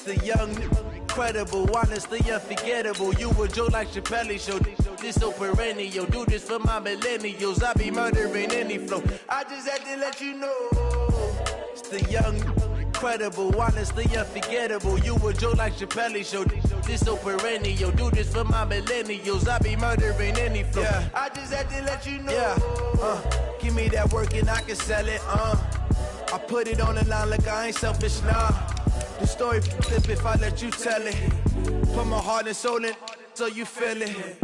The young, incredible, honestly unforgettable. You a joke like Chappelle show. This so perennial. Do this for my millennials. I be murdering any flow. I just had to let you know. It's the young, incredible, honestly unforgettable. You a joke like Chappelle show. This so perennial. Do this for my millennials. I be murdering any flow. Yeah. I just had to let you know. Yeah. Give me that work and I can sell it. I put it on the line like I ain't selfish, nah. The story flip if I let you tell it. Put my heart and soul in so you feel it.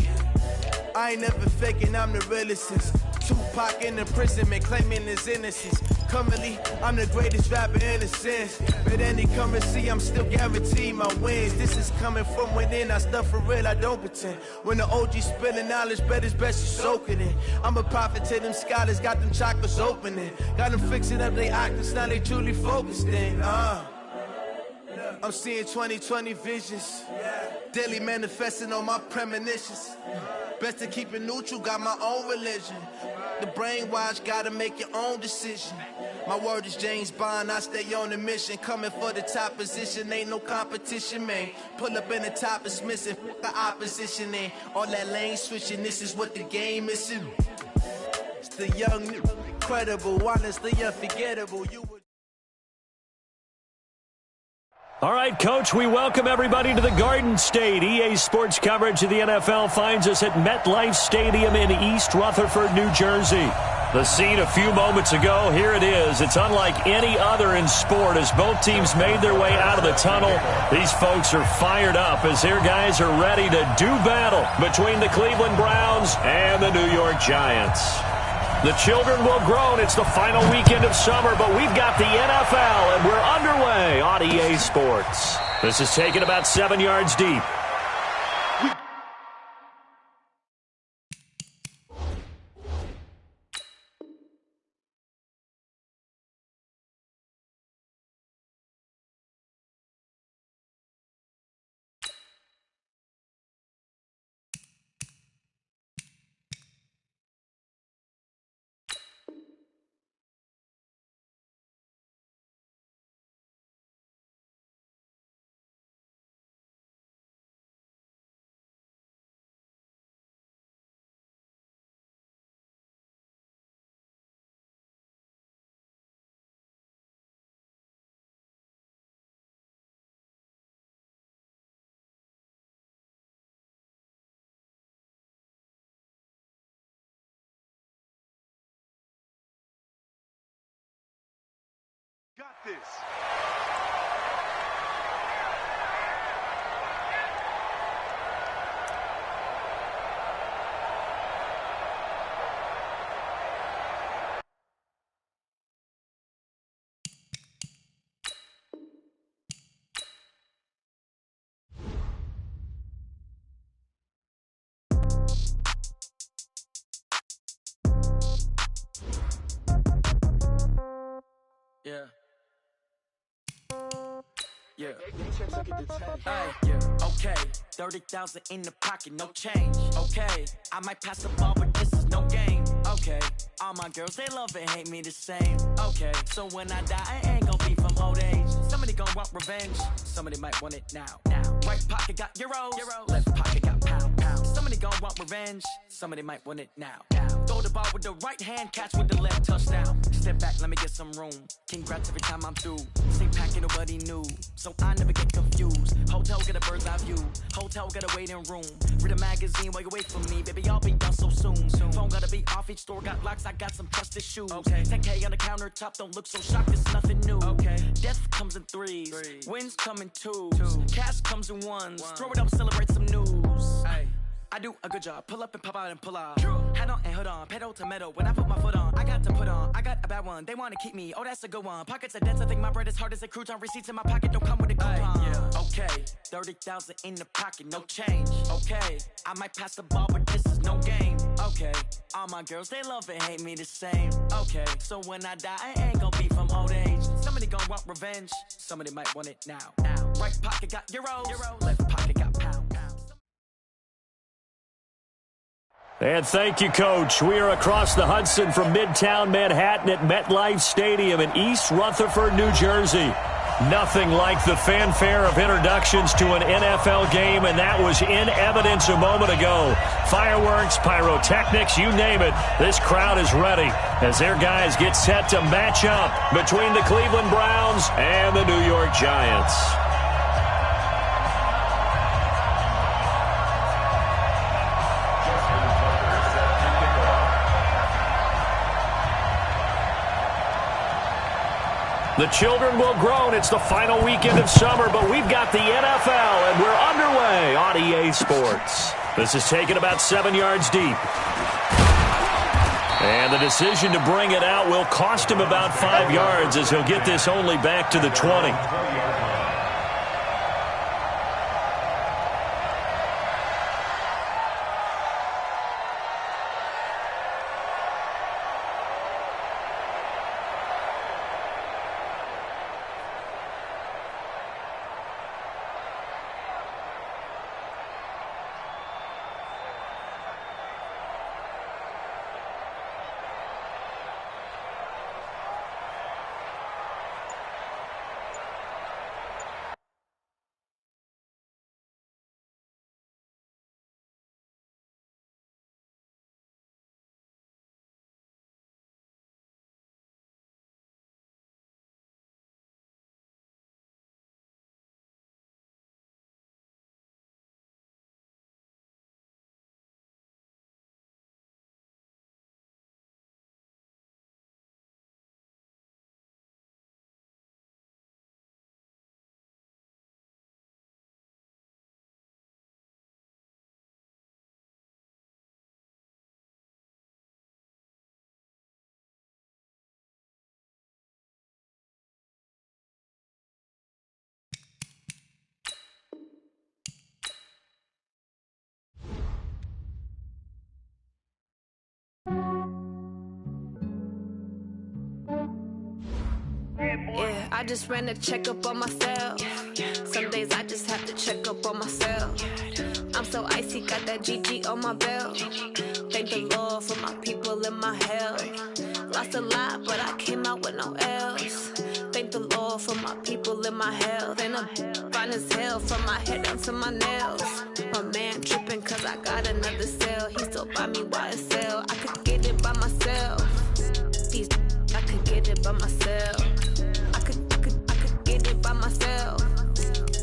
I ain't never faking, I'm the realest since Tupac in imprisonment, claiming his innocence. Currently, I'm the greatest rapper in a sense. But any currency, I'm still guaranteed my wins. This is coming from within, I stuff for real, I don't pretend. When the OG spilling knowledge, bet it's best you soak it in. I'm a prophet to them scholars, got them chakras opening. Got them fixing up they octaves, now they truly focused in. I'm seeing 2020 visions. Daily manifesting on my premonitions. Best to keep it neutral, got my own religion. The brainwash, gotta make your own decision. My word is James Bond, I stay on the mission. Coming for the top position, ain't no competition, man. Pull up in the top is missing, the opposition ain't. All that lane switching, this is what the game is. It's the young, incredible, honestly unforgettable. All right, Coach, we welcome everybody to the Garden State. EA Sports coverage of the NFL finds us at MetLife Stadium in East Rutherford, New Jersey. The scene a few moments ago, here it is. It's unlike any other in sport as both teams made their way out of the tunnel. These folks are fired up as their guys are ready to do battle between the Cleveland Browns and the New York Giants. The children will groan. It's the final weekend of summer, but we've got the NFL, and we're underway on EA Sports. This is taken about 7 yards deep. Got this. Yeah. Yeah. Hey, yeah. Okay. 30,000 in the pocket, no change. Okay. I might pass the ball, but this is no game. Okay. All my girls, they love and hate me the same. Okay. So when I die, I ain't gon' be from old age. Somebody gon' want revenge. Somebody might want it now. Right pocket got euros. Left pocket got pounds. Somebody gon' want revenge. Somebody might want it now. Throw the ball with the right hand, catch with the left, touchdown. Step back, let me get some room. Congrats every time I'm through. Same packet, nobody knew. So I never get confused. Hotel get a bird's eye view. Hotel get a waiting room. Read a magazine while you wait for me. Baby, I'll be done so soon. Phone gotta be off, each store got locks. I got some trusted shoes. 10K on the countertop, don't look so shocked, it's nothing new. Death comes in threes. Wins come in twos. Cash comes in ones. Throw it up, celebrate some news. I do a good job. Pull up and pop out and pull out. Head on and hood on. Pedal to metal. When I put my foot on, I got to put on. I got a bad one. They want to keep me. Oh, that's a good one. Pockets are dense. I think my bread is hard as a crouton. Receipts in my pocket don't come with a coupon. Yeah. Okay. 30,000 in the pocket. No change. Okay. I might pass the ball, but this is no game. Okay. All my girls, they love and hate me the same. Okay. So when I die, I ain't gonna be from old age. Somebody gonna want revenge. Somebody might want it now. Right pocket got euros. Left pocket got pounds. And thank you, Coach. We are across the Hudson from Midtown Manhattan at MetLife Stadium in East Rutherford, New Jersey. Nothing like the fanfare of introductions to an NFL game, and that was in evidence a moment ago. Fireworks, pyrotechnics, you name it. This crowd is ready as their guys get set to match up between the Cleveland Browns and the New York Giants. The children will groan. It's the final weekend of summer, but we've got the NFL, and we're underway on EA Sports. This is taken about 7 yards deep. And the decision to bring it out will cost him about 5 yards as he'll get this only back to the 20. Yeah, I just ran a checkup on myself. Some days I just have to check up on myself. I'm so icy, got that GG on my belt. Thank the Lord for my people and my health. Lost a lot, but I came out with no else. Thank the Lord for my people and my health. And I'm fine as hell from my head down to my nails. My man tripping cause I got another cell. He still buy me YSL. I could get it by myself. These I could get it by myself. I could get it by myself.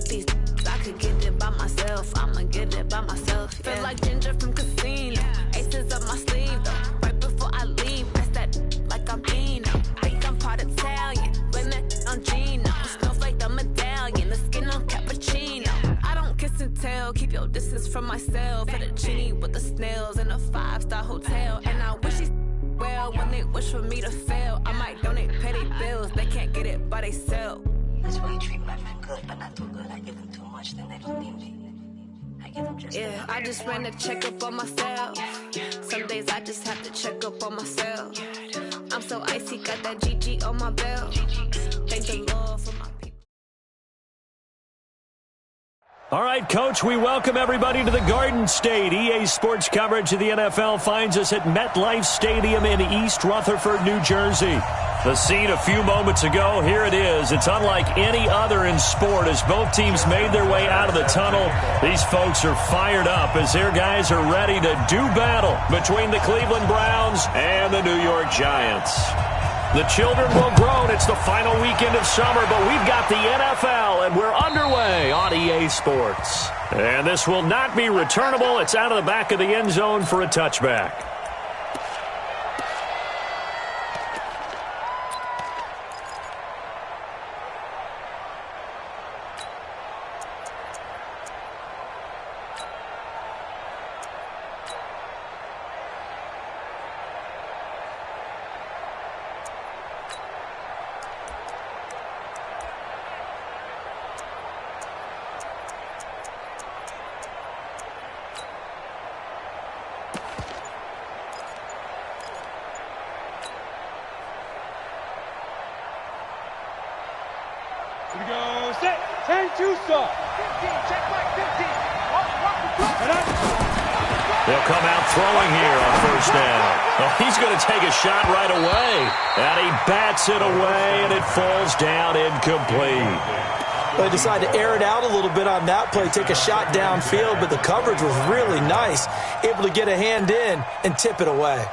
These I could get it by myself. I'ma get it by myself. Yeah. Feel like Ginger from Casino. Aces up my sleeve though. Right before I leave, that's that like I'm Dino. Think I'm part Italian. Blame that on Gino. Smells like the medallion. The skin on cappuccino. I don't kiss and tell. Keep your distance from myself. Fettuccine with the snails in a 5-star hotel. And I wish he's well when they wish for me to fail. I might donate petty bills. They can't get it by they sell. That's why you treat my man good, but not too good. I give them too much, then they don't need me. I give them just yeah, I just ran a checkup on myself. Some days I just have to check up on myself. I'm so icy, got that GG on my belt. Thank the Lord for my people. All right, Coach, we welcome everybody to the Garden State. EA Sports coverage of the NFL finds us at MetLife Stadium in East Rutherford, New Jersey. The scene a few moments ago, here it is. It's unlike any other in sport as both teams made their way out of the tunnel. These folks are fired up as their guys are ready to do battle between the Cleveland Browns and the New York Giants. The children will groan. It's the final weekend of summer, but we've got the NFL, and we're underway on EA Sports. And this will not be returnable. It's out of the back of the end zone for a touchback. Here we go, set, 10-2 stop. 15, check back, 15. Walk the They'll come out throwing here on first down. Oh, he's going to take a shot right away. And he bats it away, and it falls down incomplete. They decided to air it out a little bit on that play, take a shot downfield, but the coverage was really nice, able to get a hand in and tip it away.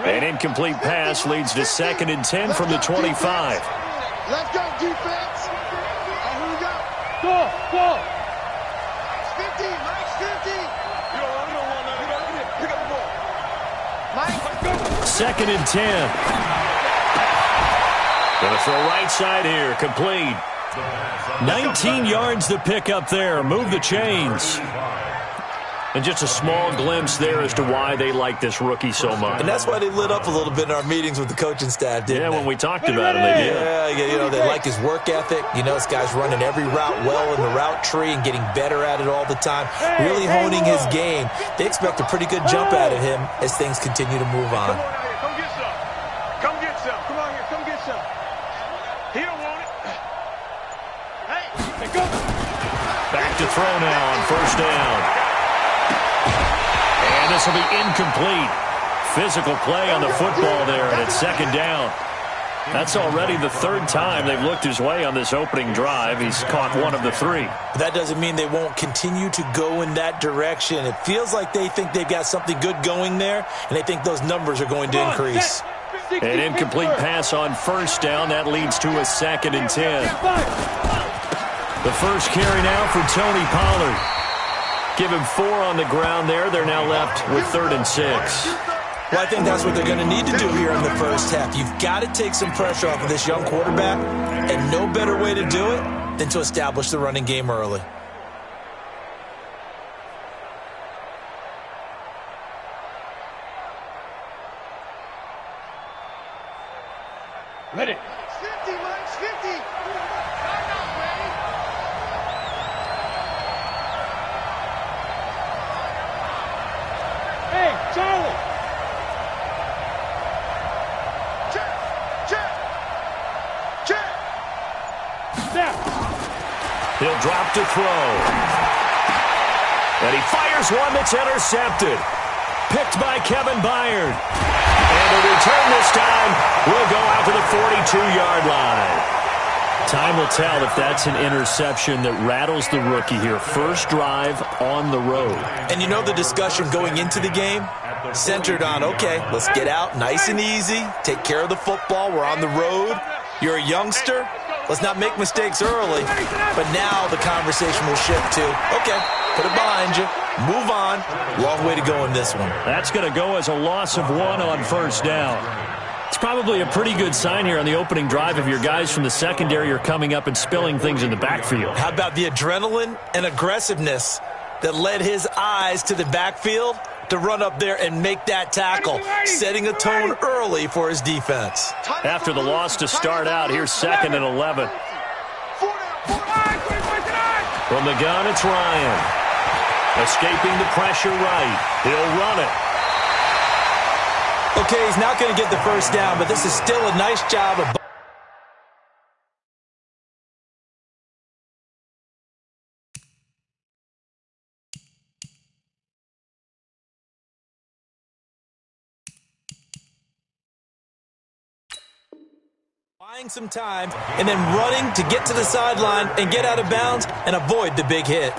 An incomplete pass leads to 2nd and 10 from the 25. Let's go, defense. Here we go. Go. Mike's 50. Mike's 50. You don't want that. Pick up the ball. Mike, go. 2nd and 10. Going to throw right side here. Complete. 19 yards to pick up there. Move the chains. And just a small glimpse there as to why they like this rookie so much. And that's why they lit up a little bit in our meetings with the coaching staff, didn't they? Yeah, when we talked about him, they did. Yeah, they like his work ethic. This guy's running every route well in the route tree and getting better at it all the time, really honing his game. They expect a pretty good jump out of him as things continue to move on. Come get some. Come get some. Come on here. Come get some. He don't want it. Hey, go. Back to throw now on first down. And this will be incomplete. Physical play on the football there, and it's 2nd down. That's already the 3rd time they've looked his way on this opening drive. He's caught 1 of the 3. That doesn't mean they won't continue to go in that direction. It feels like they think they've got something good going there, and they think those numbers are going to increase. An incomplete pass on first down. That leads to a 2nd and 10. The first carry now for Tony Pollard. Give him 4 on the ground there. They're now left with 3rd and 6. Well, I think that's what they're going to need to do here in the first half. You've got to take some pressure off of this young quarterback, and no better way to do it than to establish the running game early. Ready. 50, Mike's 50. Hey, Charlie. Check. Step. He'll drop to throw. And he fires one that's intercepted. Picked by Kevin Byard. And the return this time will go out to the 42-yard line. Time will tell if that's an interception that rattles the rookie here. First drive on the road. And the discussion going into the game centered on, okay, let's get out nice and easy, take care of the football, we're on the road, you're a youngster, let's not make mistakes early. But now the conversation will shift to, okay, put it behind you, move on, long way to go in this one. That's going to go as a loss of 1 on first down. It's probably a pretty good sign here on the opening drive if your guys from the secondary are coming up and spilling things in the backfield. How about the adrenaline and aggressiveness that led his eyes to the backfield to run up there and make that tackle, setting a tone early for his defense. After the loss to start out, here's 2nd and 11. From the gun, it's Ryan. Escaping the pressure right. He'll run it. Okay, he's not going to get the first down, but this is still a nice job of buying some time and then running to get to the sideline and get out of bounds and avoid the big hit.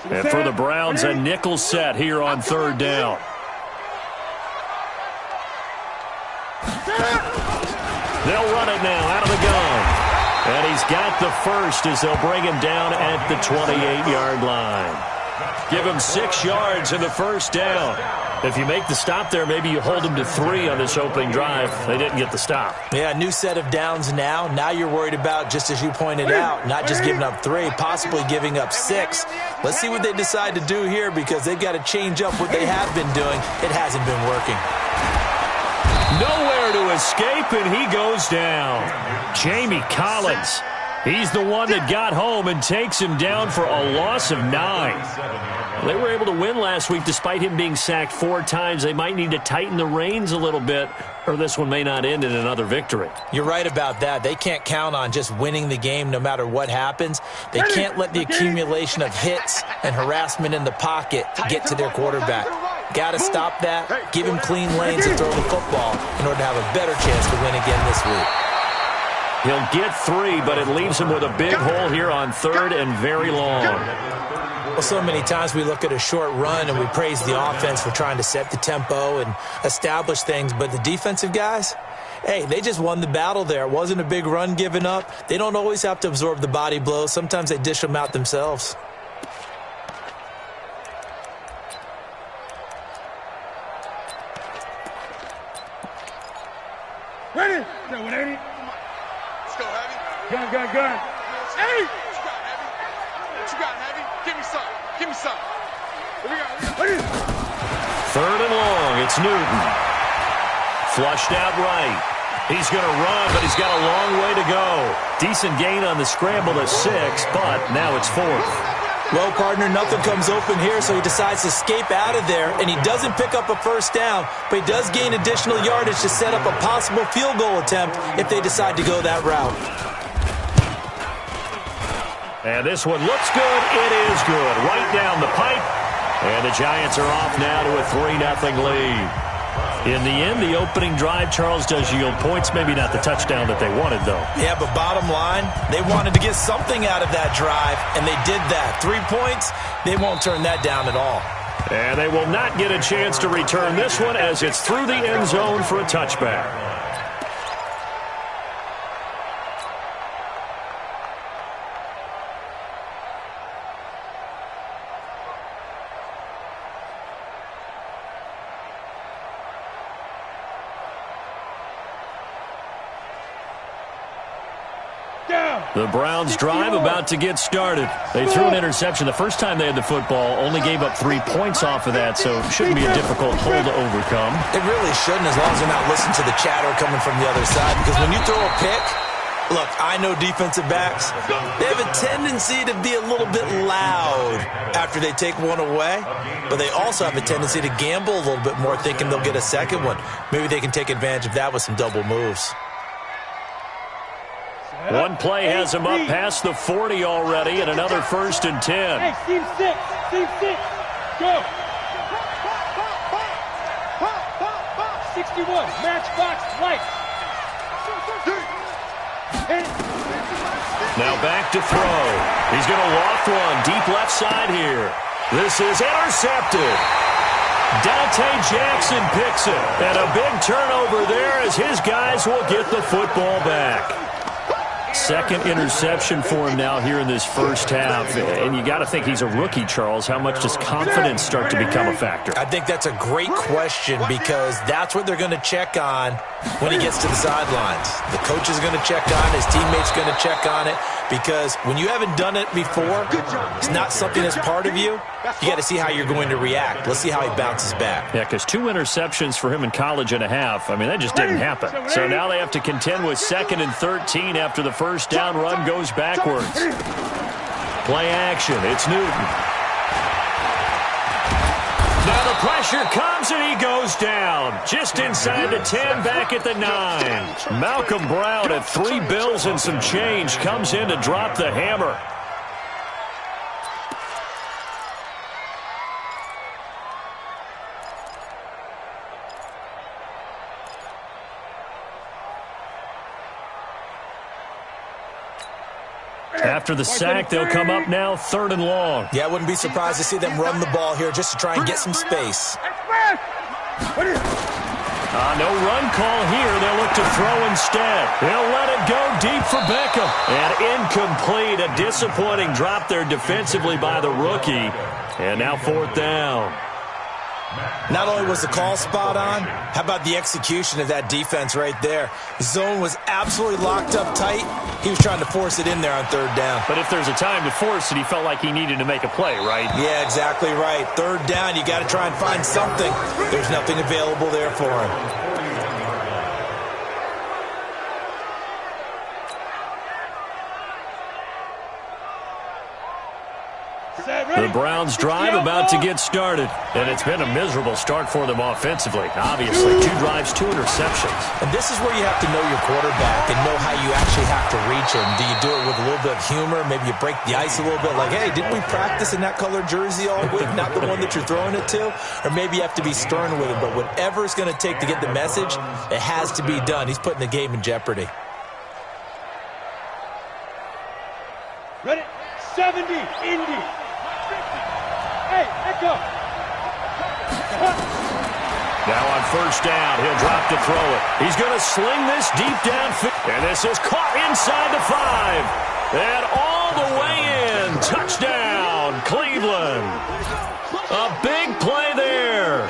And for the Browns, a nickel set here on 3rd down. They'll run it now out of the gun. And he's got the first as they'll bring him down at the 28-yard line. Give him 6 yards in the first down. If you make the stop there, maybe you hold them to 3 on this opening drive. They didn't get the stop. Yeah, new set of downs now. Now you're worried about, just as you pointed out, not just giving up 3, possibly giving up 6. Let's see what they decide to do here, because they've got to change up what they have been doing. It hasn't been working. Nowhere to escape, and he goes down. Jamie Collins. He's the one that got home and takes him down for a loss of 9. They were able to win last week despite him being sacked 4 times. They might need to tighten the reins a little bit, or this one may not end in another victory. You're right about that. They can't count on just winning the game no matter what happens. They can't let the accumulation of hits and harassment in the pocket get to their quarterback. Got to stop that, give him clean lanes to throw the football in order to have a better chance to win again this week. He'll get 3, but it leaves him with a big hole here on 3rd and very long. Well, so many times we look at a short run and we praise the offense for trying to set the tempo and establish things, but the defensive guys, hey, they just won the battle there. It wasn't a big run given up. They don't always have to absorb the body blows. Sometimes they dish them out themselves. Ready? No, 180. Let's go, Heavy. Gun. Hey! What you got, Heavy? Give me some. Here we go. 3rd and long. It's Newton. Flushed out right. He's going to run, but he's got a long way to go. Decent gain on the scramble to 6, but now it's 4th. Well, partner, nothing comes open here, so he decides to escape out of there, and he doesn't pick up a first down, but he does gain additional yardage to set up a possible field goal attempt if they decide to go that route. And this one looks good. It is good. Right down the pipe. And the Giants are off now to a 3-0 lead. In the end, the opening drive, Charles, does yield points. Maybe not the touchdown that they wanted, though. Yeah, but bottom line, they wanted to get something out of that drive, and they did that. 3 points, they won't turn that down at all. And they will not get a chance to return this one as it's through the end zone for a touchback. The Browns drive about to get started. They threw an interception the first time they had the football, only gave up 3 points off of that, so it shouldn't be a difficult hole to overcome. It really shouldn't, as long as they're not listening to the chatter coming from the other side, because when you throw a pick, look, I know defensive backs, they have a tendency to be a little bit loud after they take one away, but they also have a tendency to gamble a little bit more, thinking they'll get a second one. Maybe they can take advantage of that with some double moves. One play has him up past the 40 already, and another 1st and 10. Hey, team 6. Go. 61, matchbox, lights. Now back to throw. He's going to loft one deep left side here. This is intercepted. Dante Jackson picks it. And a big turnover there as his guys will get the football back. Second interception for him now here in this first half. And you got to think he's a rookie, Charles. How much does confidence start to become a factor? I think that's a great question, because that's what they're going to check on when he gets to the sidelines. The coach is going to check on it. His teammates going to check on it, because when you haven't done it before, it's not something that's part of you. You got to see how you're going to react. Let's see how he bounces back. Yeah, because 2 interceptions for him in college and a half. I mean, that just didn't happen. So now they have to contend with 2nd and 13 after the first down run goes backwards. Play action. It's Newton. Now the pressure comes and he goes down. Just inside the 10, back at the 9. Malcolm Brown at 3 bills and some change comes in to drop the hammer. After the sack, they'll come up now 3rd and long. Yeah, I wouldn't be surprised to see them run the ball here just to try and get some space. No run call here. They'll look to throw instead. He'll let it go deep for Beckham. And incomplete. A disappointing drop there defensively by the rookie. And now 4th down. Not only was the call spot on, how about the execution of that defense right there? The zone was absolutely locked up tight. He was trying to force it in there on 3rd down. But if there's a time to force it, he felt like he needed to make a play, right? Yeah, exactly right. 3rd down, you got to try and find something. There's nothing available there for him. The Browns drive about to get started, and it's been a miserable start for them offensively. Obviously, 2 drives, 2 interceptions. And this is where you have to know your quarterback and know how you actually have to reach him. Do you do it with a little bit of humor? Maybe you break the ice a little bit like, hey, didn't we practice in that colored jersey all week, not the one that you're throwing it to? Or maybe you have to be stern with him. But whatever it's going to take to get the message, it has to be done. He's putting the game in jeopardy. Ready? 70, Indy. Hey, echo. Now on 1st down, he'll drop to throw it. He's going to sling this deep downfield. And this is caught inside the 5. And all the way in. Touchdown, Cleveland. A big play there.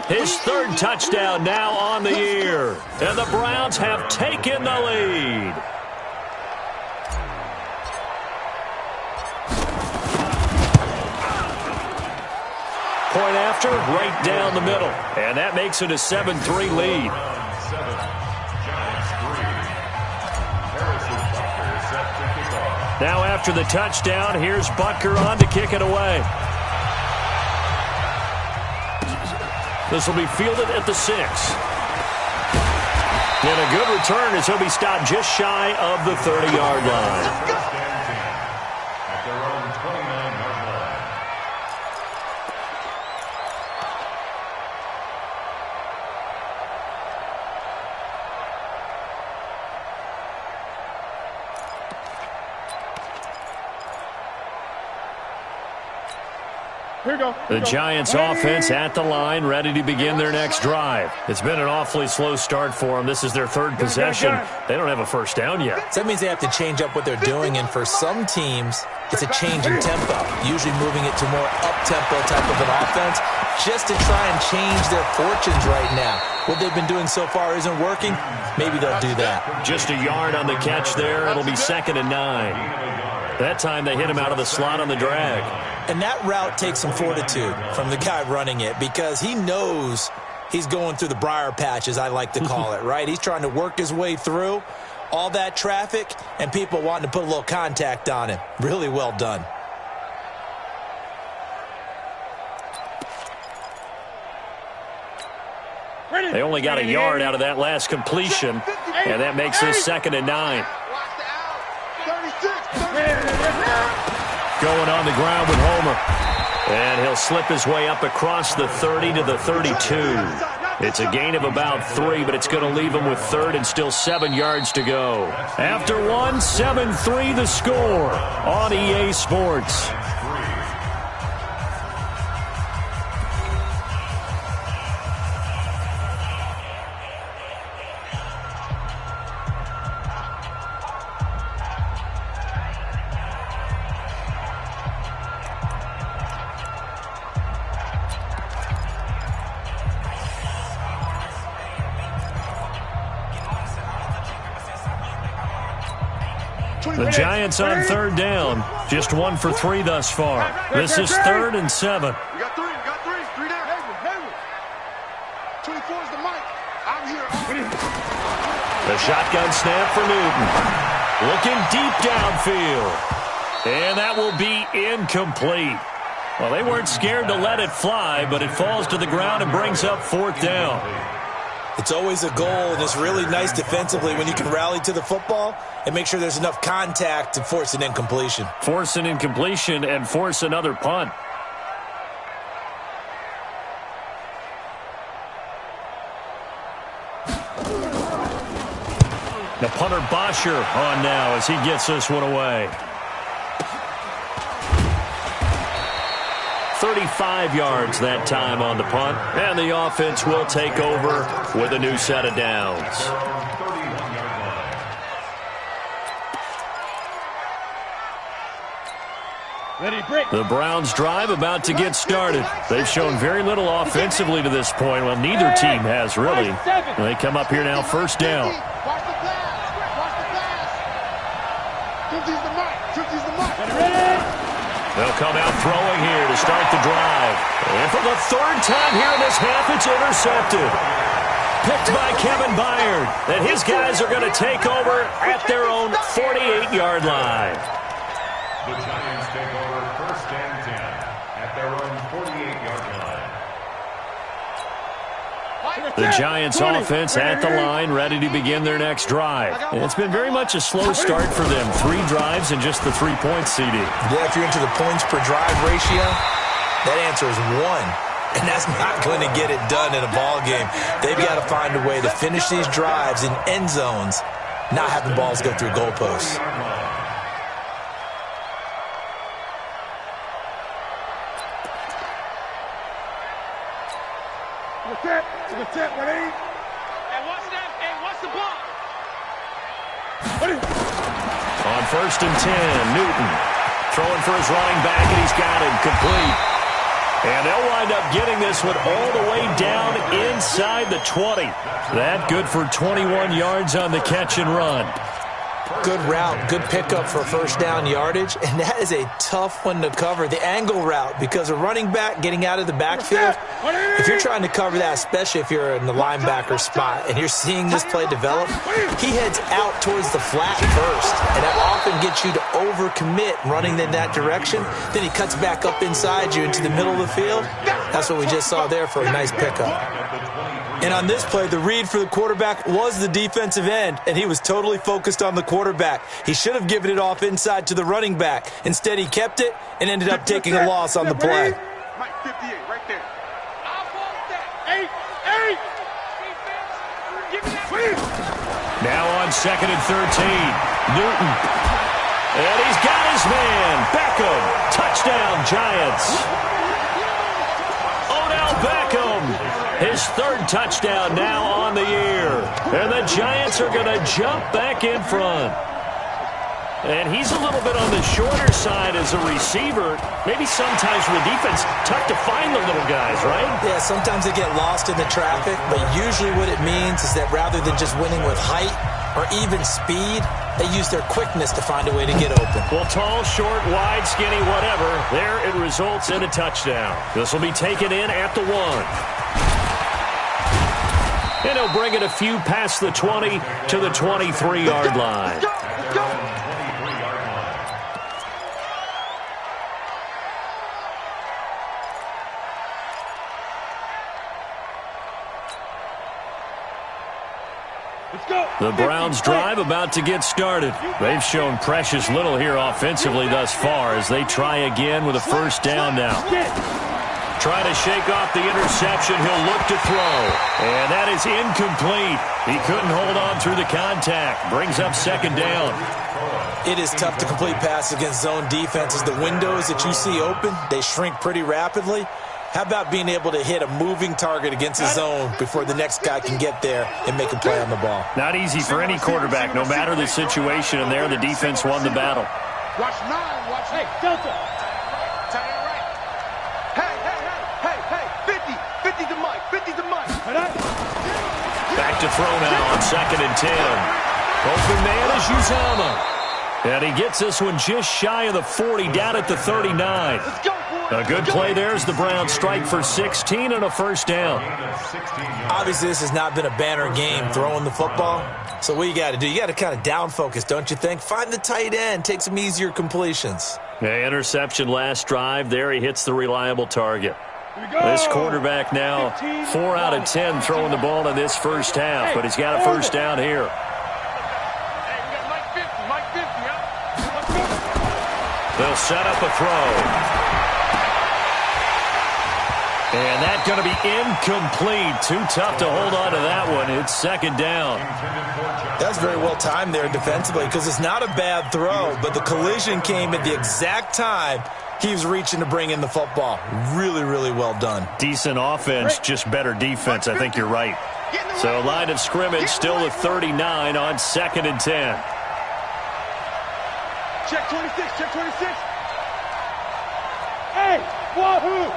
His 3rd touchdown now on the year. And the Browns have taken the lead. Point after, right down the middle. And that makes it a 7-3 lead. Now after the touchdown, here's Butker on to kick it away. This will be fielded at the 6. And a good return as he'll be stopped just shy of the 30-yard line. The Giants offense at the line, ready to begin their next drive. It's been an awfully slow start for them. This is their 3rd possession. They don't have a 1st down yet. So that means they have to change up what they're doing, and for some teams, it's a change in tempo, usually moving it to more up-tempo type of an offense, just to try and change their fortunes right now. What they've been doing so far isn't working. Maybe they'll do that. Just a yard on the catch there. It'll be 2nd and 9. That time they hit him out of the slot on the drag. And that route takes some fortitude from the guy running it because he knows he's going through the briar patch, as I like to call it, right? He's trying to work his way through all that traffic and people wanting to put a little contact on him. Really well done. They only got a yard out of that last completion, and that makes this 2nd and 9. Going on the ground with Homer. And he'll slip his way up across the 30 to the 32. It's a gain of about 3, but it's going to leave him with 3rd and still 7 yards to go. After 1, 7-3 the score on EA Sports. The Giants on 3rd down. Just 1 for 3 thus far. This is 3rd and 7. We got 3. We got 3. 3 down. Hayward. 24 is the mic. I'm here. The shotgun snap for Newton. Looking deep downfield. And that will be incomplete. Well, they weren't scared to let it fly, but it falls to the ground and brings up 4th down. It's always a goal, and it's really nice defensively when you can rally to the football and make sure there's enough contact to force an incompletion. Force an incompletion and force another punt. The punter Bosher on now as he gets this one away. 35 yards that time on the punt, and the offense will take over with a new set of downs. The Browns' drive about to get started. They've shown very little offensively to this point. Well, neither team has really. They come up here now, first down. They'll come out throwing here to start the drive. And for the third time here in this half, it's intercepted. Picked by Kevin Byard. And his guys are going to take over at their own 48-yard line. The Giants take over first and 10 at their own 48-yard line. The Giants offense at the line, ready to begin their next drive. And it's been very much a slow start for them. 3 drives and just the 3-point CD. Yeah, if you're into the points per drive ratio, that answer is 1. And that's not going to get it done in a ball game. They've got to find a way to finish these drives in end zones, not having balls go through goalposts. On first and 10, Newton throwing for his running back, and he's got it complete. And they'll wind up getting this one all the way down inside the 20. That good for 21 yards on the catch and run. Good route, good pickup for first down yardage, and that is a tough one to cover, the angle route, because a running back getting out of the backfield, if you're trying to cover that, especially if you're in the linebacker spot and you're seeing this play develop, he heads out towards the flat first, and that often gets you to overcommit running in that direction. Then he cuts back up inside you into the middle of the field. That's what we just saw there for a nice pickup. And on this play, the read for the quarterback was the defensive end, and he was totally focused on the quarterback. He should have given it off inside to the running back. Instead, he kept it and ended up taking a loss on the play. Mike 58, right there. Now on second and 13, Newton. And he's got his man, Beckham. Touchdown, Giants. Odell Beckham. His third touchdown now on the year. And the Giants are going to jump back in front. And he's a little bit on the shorter side as a receiver. Maybe sometimes for the defense, tough to find the little guys, right? Yeah, sometimes they get lost in the traffic, but usually what it means is that rather than just winning with height or even speed, they use their quickness to find a way to get open. Well, tall, short, wide, skinny, whatever, there it results in a touchdown. This will be taken in at the 1. And he'll bring it a few past the 20 to the 23-yard line. The Browns' drive about to get started. They've shown precious little here offensively thus far as they try again with a first down now. Trying to shake off the interception. He'll look to throw. And that is incomplete. He couldn't hold on through the contact. Brings up second down. It is tough to complete passes against zone defenses. The windows that you see open, they shrink pretty rapidly. How about being able to hit a moving target against a zone before the next guy can get there and make a play on the ball? Not easy for any quarterback, no matter the situation. And there, the defense won the battle. Watch 9, watch 8. Delta. Back to throw now on second and 10. Open man is Uzama. And he gets this one just shy of the 40, down at the 39. A good play there as the Browns strike for 16 and a first down. Obviously, this has not been a banner game throwing the football. So what you got to do, you got to kind of down focus, don't you think? Find the tight end, take some easier completions. Yeah, interception last drive. There he hits the reliable target. This quarterback now 4 out of 10 throwing the ball in this first half, but he's got a first down here. They'll set up a throw. And that's going to be incomplete. Too tough to hold on to that one. It's second down. That's very well timed there defensively because it's not a bad throw, but the collision came at the exact time He was reaching to bring in the football. Really, really well done. Decent offense, just better defense. I think you're right. So line of scrimmage still at 39 on 2nd and 10. Check 26, check 26. Hey, wahoo!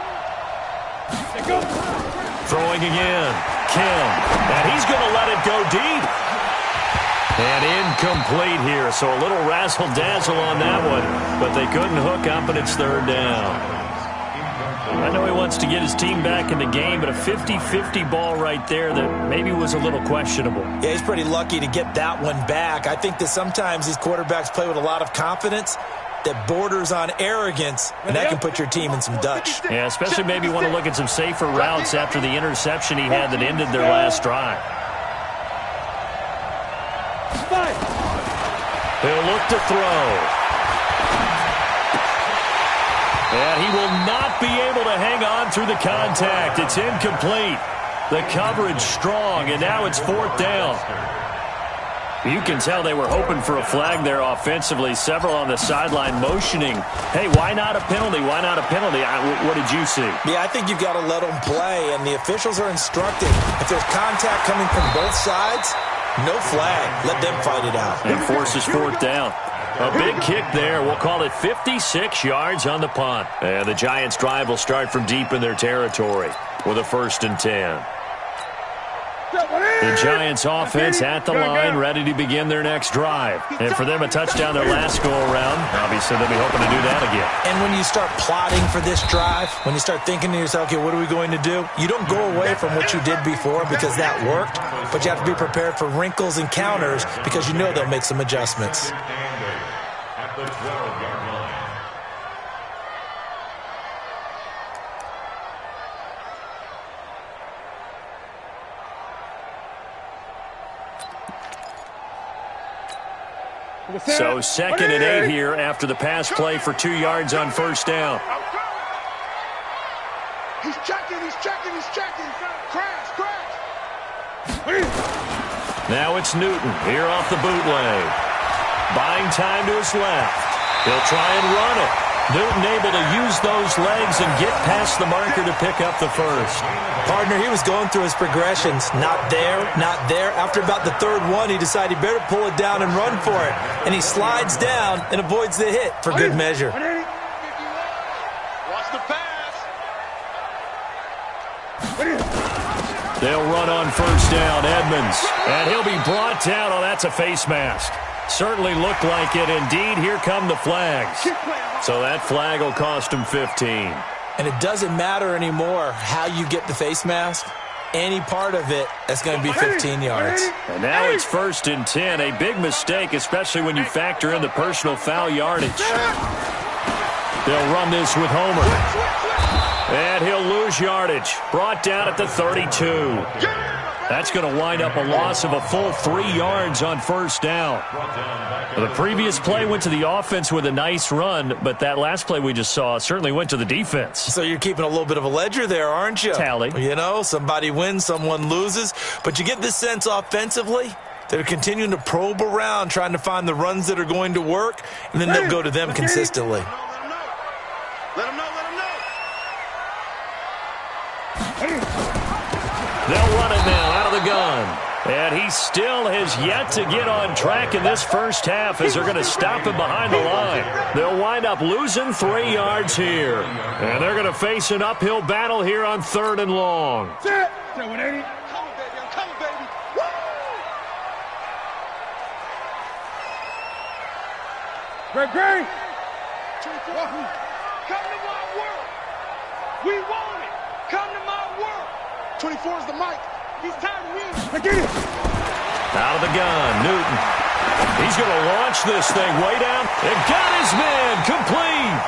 Throwing again. Kim. And he's going to let it go deep. And incomplete here. So a little razzle-dazzle on that one. But they couldn't hook up, and it's 3rd down. I know he wants to get his team back in the game, but a 50-50 ball right there that maybe was a little questionable. Yeah, he's pretty lucky to get that one back. I think that sometimes these quarterbacks play with a lot of confidence that borders on arrogance, and that can put your team in some Dutch. Yeah, especially maybe want to look at some safer routes after the interception he had that ended their last drive. He'll look to throw. And he will not be able to hang on through the contact. It's incomplete. The coverage strong, and now it's 4th down. You can tell they were hoping for a flag there offensively. Several on the sideline motioning, hey, why not a penalty? Why not a penalty? What did you see? Yeah, I think you've got to let them play, and the officials are instructing. If there's contact coming from both sides, no flag. Let them fight it out. And forces 4th down. A big kick there. We'll call it 56 yards on the punt. And the Giants' drive will start from deep in their territory with a 1st and 10. The Giants' offense at the line, ready to begin their next drive. And for them, a touchdown their last go-around. Obviously, they'll be hoping to do that again. And when you start plotting for this drive, when you start thinking to yourself, okay, what are we going to do? You don't go away from what you did before because that worked, but you have to be prepared for wrinkles and counters because you know they'll make some adjustments. At the 12-yard line. So 2nd and 8 here after the pass play for 2 yards on 1st down. He's checking. Crash. Now it's Newton here off the bootleg. Buying time to his left. He'll try and run it. Newton able to use those legs and get past the marker to pick up the 1st. Partner, he was going through his progressions. Not there. After about the 3rd one, he decided he better pull it down and run for it. And he slides down and avoids the hit for good measure. Watch the pass. They'll run on 1st down, Edmonds. And he'll be brought down. Oh, that's a face mask. Certainly looked like it. Indeed, here come the flags. So that flag will cost him 15. And it doesn't matter anymore how you get the face mask. Any part of it, that's going to be 15 yards. And now it's 1st and 10. A big mistake, especially when you factor in the personal foul yardage. They'll run this with Homer. And he'll lose yardage. Brought down at the 32. That's going to wind up a loss of a full 3 yards on 1st down. The previous play went to the offense with a nice run, but that last play we just saw certainly went to the defense. So you're keeping a little bit of a ledger there, aren't you? Tally. You know, somebody wins, someone loses. But you get this sense offensively, they're continuing to probe around, trying to find the runs that are going to work, and then they'll go to them consistently. Let him know. They'll run it now out of the gun. And he still has yet to get on track in this first half as they're going to stop him behind the line. They'll wind up losing 3 yards here. And they're going to face an uphill battle here on 3rd and long. Set 180. I'm coming, baby. Woo! Greg. Come to my world. We want it. Come to my world. 24 is the mic. He's tired of me. I get it. Out of the gun, Newton. He's going to launch this thing way down. And got his man complete.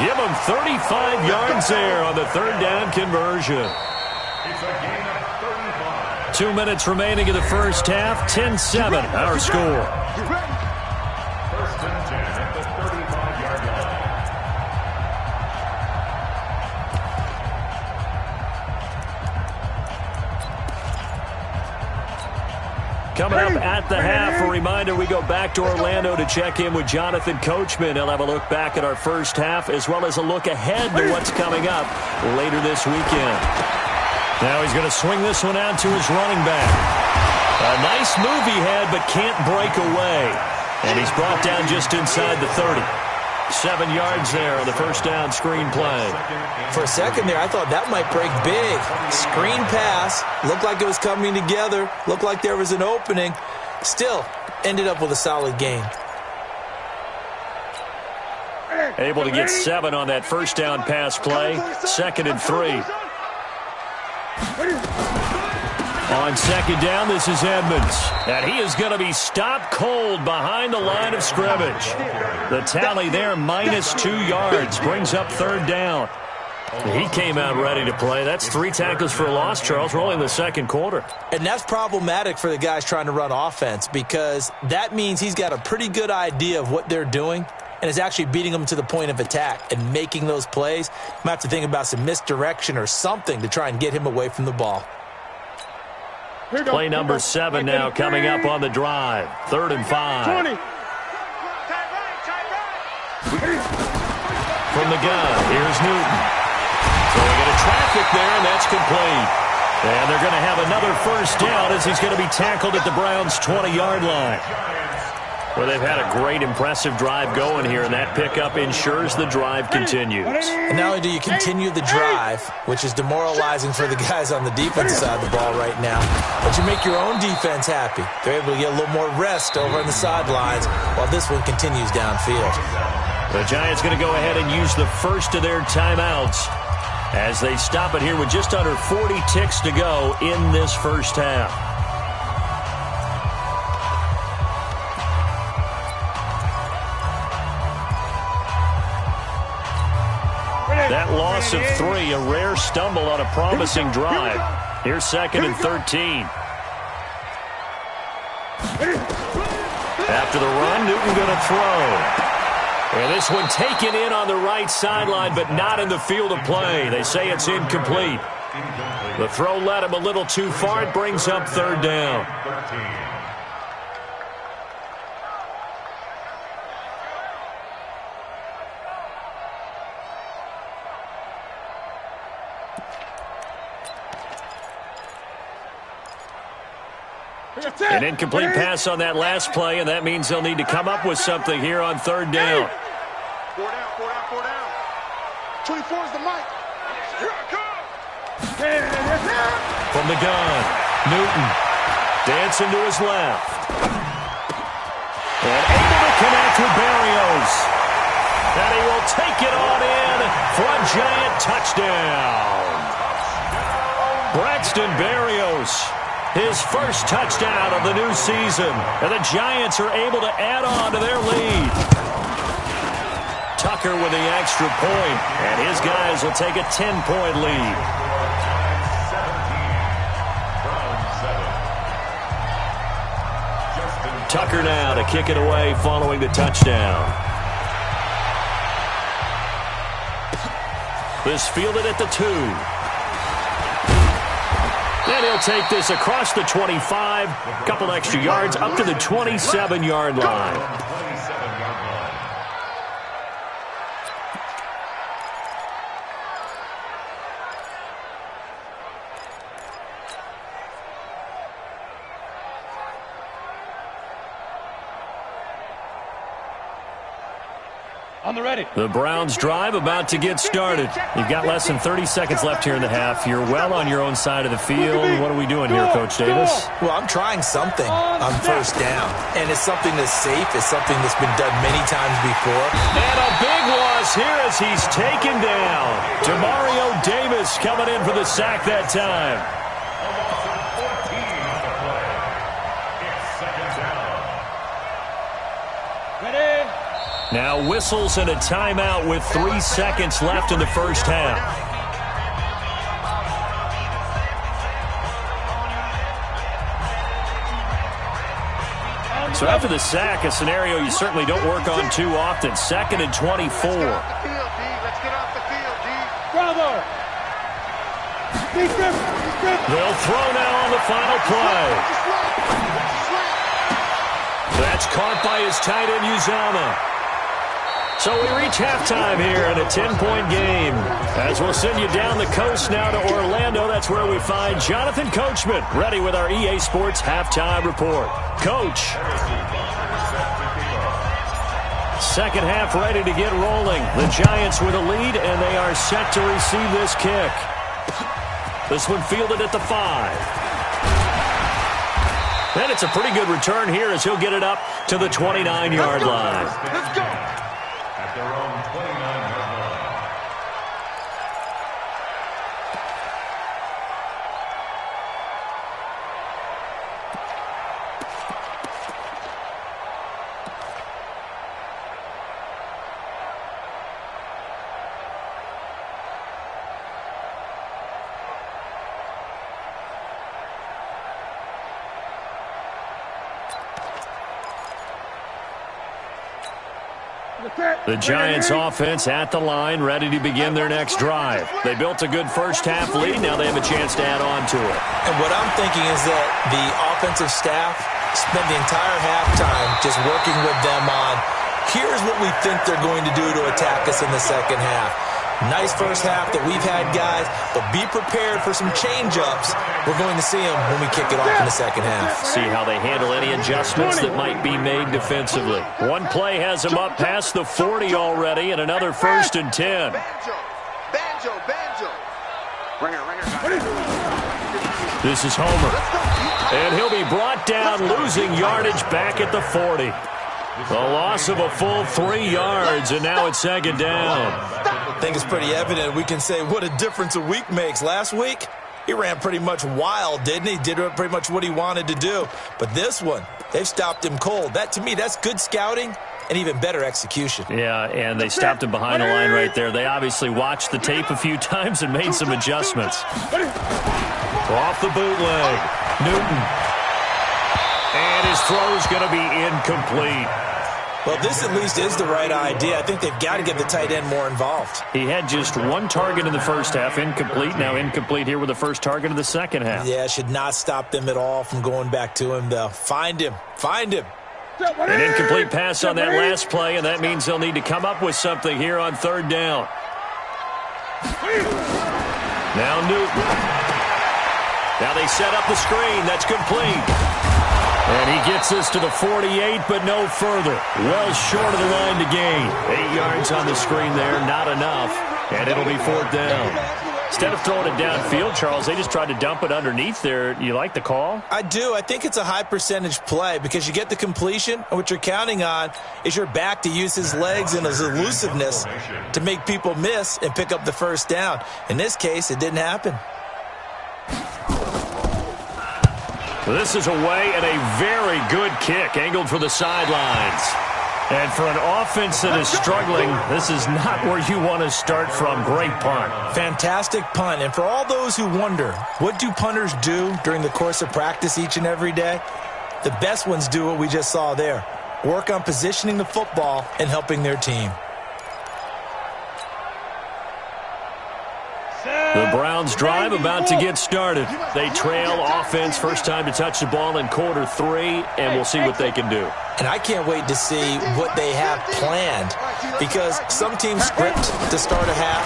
Give him 35 yards there on the 3rd down conversion. It's a gain of 35. 2 minutes remaining in the first half. 10-7, our score. You ready? 1st and 10 at the 35-yard line. Coming up at the half, a reminder, we go back to Orlando to check in with Jonathan Coachman. He'll have a look back at our first half as well as a look ahead to what's coming up later this weekend. Now he's going to swing this one out to his running back. A nice move he had, but can't break away. And he's brought down just inside the 30. 7 yards there on the first down screen play. For a second there, I thought that might break big. Screen pass. Looked like it was coming together. Looked like there was an opening. Still, ended up with a solid gain. Able to get 7 on that first down pass play. 2nd and 3. On 2nd down, this is Edmonds. And he is going to be stopped cold behind the line of scrimmage. The tally there, -2 yards, brings up 3rd down. He came out ready to play. That's 3 tackles for a loss, Charles. We're only in the 2nd quarter. And that's problematic for the guys trying to run offense because that means he's got a pretty good idea of what they're doing and is actually beating them to the point of attack and making those plays. You might have to think about some misdirection or something to try and get him away from the ball. Play number 7 now coming up on the drive. 3rd and 5. 20. From the gun, here's Newton. Throwing into traffic there, and that's complete. And they're going to have another first down as he's going to be tackled at the Browns' 20-yard line. Well, they've had a great, impressive drive going here, and that pickup ensures the drive continues. And not only do you continue the drive, which is demoralizing for the guys on the defensive side of the ball right now, but you make your own defense happy. They're able to get a little more rest over on the sidelines while this one continues downfield. The Giants going to go ahead and use the first of their timeouts as they stop it here with just under 40 ticks to go in this first half. That loss of 3, a rare stumble on a promising drive. Here's 2nd and 13. After the run, Newton going to throw. And this one taken in on the right sideline, but not in the field of play. They say it's incomplete. The throw led him a little too far. It brings up 3rd down. An incomplete pass on that last play, and that means they'll need to come up with something here on 3rd down. 4 down. 24 is the mic. Here I come. From the gun, Newton dancing to his left. And able to connect with Berrios. And he will take it on in for a Giant touchdown. Braxton Berrios. His first touchdown of the new season. And the Giants are able to add on to their lead. Tucker with the extra point. And his guys will take a 10-point lead. Tucker now to kick it away following the touchdown. This fielded at the 2. And he'll take this across the 25, couple extra yards, up to the 27-yard line. On the ready. The Browns drive about to get started. You've got less than 30 seconds left here in the half. You're well on your own side of the field. What are we doing here, Coach Davis? Well, I'm trying something on first down. And it's something that's safe. It's something that's been done many times before. And a big loss here as he's taken down. Demario Davis coming in for the sack that time. Now whistles and a timeout with 3 seconds left in the first half. So after the sack, a scenario you certainly don't work on too often. 2nd and 24. Let's get off the field, D. Bravo. They'll throw now on the final play. That's caught by his tight end, Uzama. So we reach halftime here in a 10-point game. As we'll send you down the coast now to Orlando, that's where we find Jonathan Coachman, ready with our EA Sports halftime report. Coach. Second half ready to get rolling. The Giants with a lead, and they are set to receive this kick. This one fielded at the 5. And it's a pretty good return here as he'll get it up to the 29-yard line. Let's go. At their own 29-yard line. The Giants offense at the line, ready to begin their next drive. They built a good first half lead. Now they have a chance to add on to it. And what I'm thinking is that the offensive staff spent the entire halftime just working with them on, here's what we think they're going to do to attack us in the second half. Nice first half that we've had, guys, but be prepared for some change-ups. We're going to see them when we kick it off in the second half. See how they handle any adjustments that might be made defensively. One play has them up past the 40 already, and another 1st and 10. Banjo. This is Homer, and he'll be brought down, losing yardage back at the 40. The loss of a full 3 yards, and now it's second down. I think it's pretty evident. We can say what a difference a week makes. Last week, he ran pretty much wild, didn't he? Did pretty much what he wanted to do. But this one, they've stopped him cold. That, to me, that's good scouting and even better execution. Yeah, and they stopped him behind the line right there. They obviously watched the tape a few times and made some adjustments. Off the bootleg, Newton. And his throw's going to be incomplete. Well, this at least is the right idea. I think they've got to get the tight end more involved. He had just 1 target in the first half, incomplete. Now incomplete here with the first target of the second half. Yeah, should not stop them at all from going back to him, though. Find him. An incomplete pass on that last play, and that means they'll need to come up with something here on 3rd down. Now Newton. Now they set up the screen. That's complete. And he gets this to the 48, but no further. Well short of the line to gain. 8 yards on the screen there, not enough. And it'll be 4th down. Instead of throwing it downfield, Charles, they just tried to dump it underneath there. You like the call? I do. I think it's a high percentage play because you get the completion, and what you're counting on is your back to use his legs and his elusiveness to make people miss and pick up the 1st down. In this case, it didn't happen. This is away and a very good kick, angled for the sidelines. And for an offense that is struggling, this is not where you want to start from. Great punt. Fantastic punt. And for all those who wonder, what do punters do during the course of practice each and every day? The best ones do what we just saw there. Work on positioning the football and helping their team. The Browns drive about to get started. They trail offense, first time to touch the ball in quarter 3, and we'll see what they can do. And I can't wait to see what they have planned because some teams script to start a half.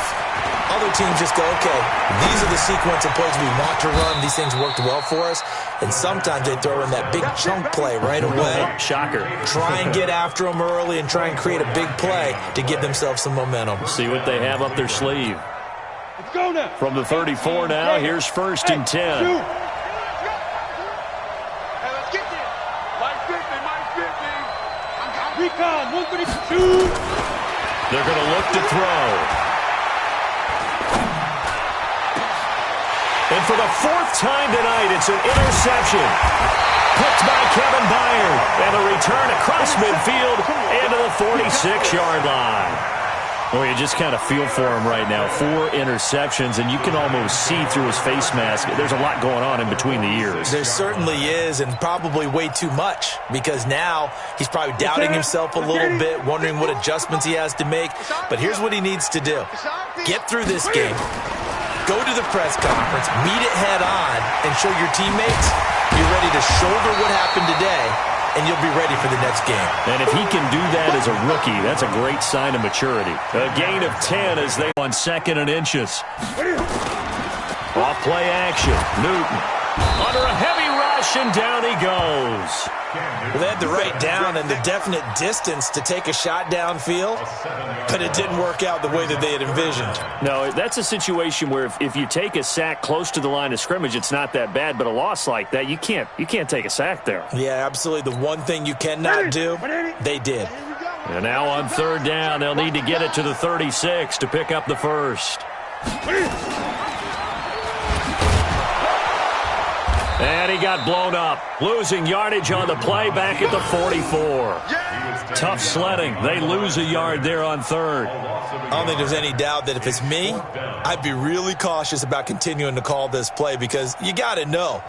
Other teams just go, okay, these are the sequence of plays we want to run. These things worked well for us. And sometimes they throw in that big chunk play right away. Shocker. Try and get after them early and try and create a big play to give themselves some momentum. See what they have up their sleeve. From the 34 now, here's 1st and 10. Hey, let's get this. Mike 50. Recon, 152. They're going to look to throw. And for the 4th time tonight, it's an interception. Picked by Kevin Byard. And a return across midfield into the 46-yard line. Well, you just kind of feel for him right now. 4 interceptions, and you can almost see through his face mask. There's a lot going on in between the ears. There certainly is, and probably way too much, because now he's probably doubting himself a little bit, wondering what adjustments he has to make. But here's what he needs to do. Get through this game. Go to the press conference, meet it head on, and show your teammates you're ready to shoulder what happened today and you'll be ready for the next game. And if he can do that as a rookie, that's a great sign of maturity. A gain of 10 as they on 2nd and inches. Off play action. Newton under a heavy rush, and down he goes. Well, they had the right down and the definite distance to take a shot downfield, but it didn't work out the way that they had envisioned. No, that's a situation where if you take a sack close to the line of scrimmage, it's not that bad, but a loss like that, you can't take a sack there. Yeah, absolutely. The one thing you cannot do, they did. And now on 3rd down, they'll need to get it to the 36 to pick up the first. And he got blown up, losing yardage on the play back at the 44. Tough sledding. They lose a yard there on 3rd. I don't think there's any doubt that if it's me, I'd be really cautious about continuing to call this play because you got to know,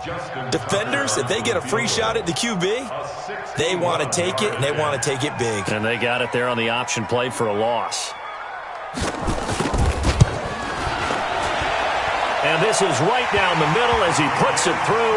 defenders, if they get a free shot at the QB, they want to take it, and they want to take it big. And they got it there on the option play for a loss. And this is right down the middle as he puts it through.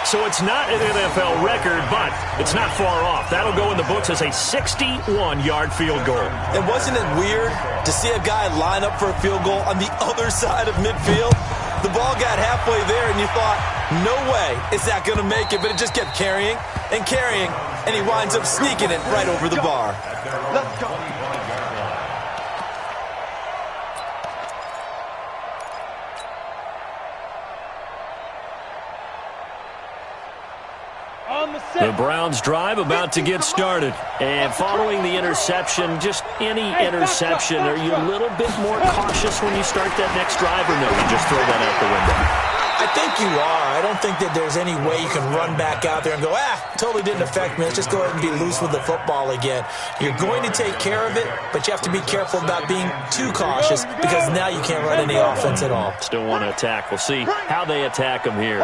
So it's not an NFL record, but it's not far off. That'll go in the books as a 61-yard field goal. And wasn't it weird to see a guy line up for a field goal on the other side of midfield? The ball got halfway there, and you thought, no way is that going to make it. But it just kept carrying, and he winds up sneaking it right over the bar. Let's go. The Browns drive about to get started. And following the interception, just any interception, are you a little bit more cautious when you start that next drive, or no, you just throw that out the window? I think you are. I don't think that there's any way you can run back out there and go, totally didn't affect me. Let's just go ahead and be loose with the football again. You're going to take care of it, but you have to be careful about being too cautious because now you can't run any offense at all. Still want to attack. We'll see how they attack them here.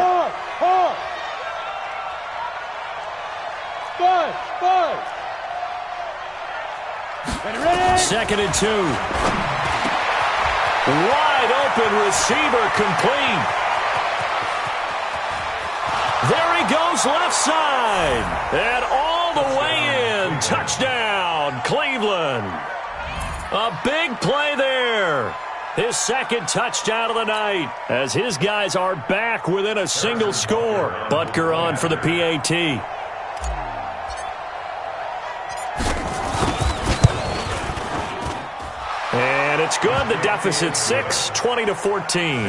2nd and 2. Wide open receiver complete. There he goes left side. And all the way in. Touchdown, Cleveland. A big play there. His 2nd touchdown of the night as his guys are back within a single score. Butker on for the PAT. And it's good. The deficit 6, 20-14.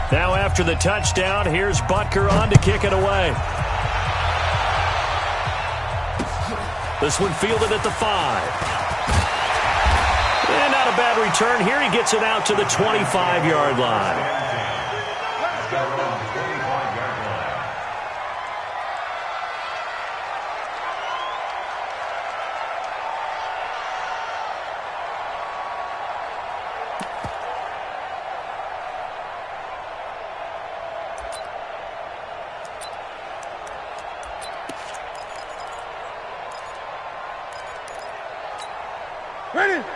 Now after the touchdown, here's Butker on to kick it away. This one fielded at the 5. And not a bad return here. He gets it out to the 25-yard line.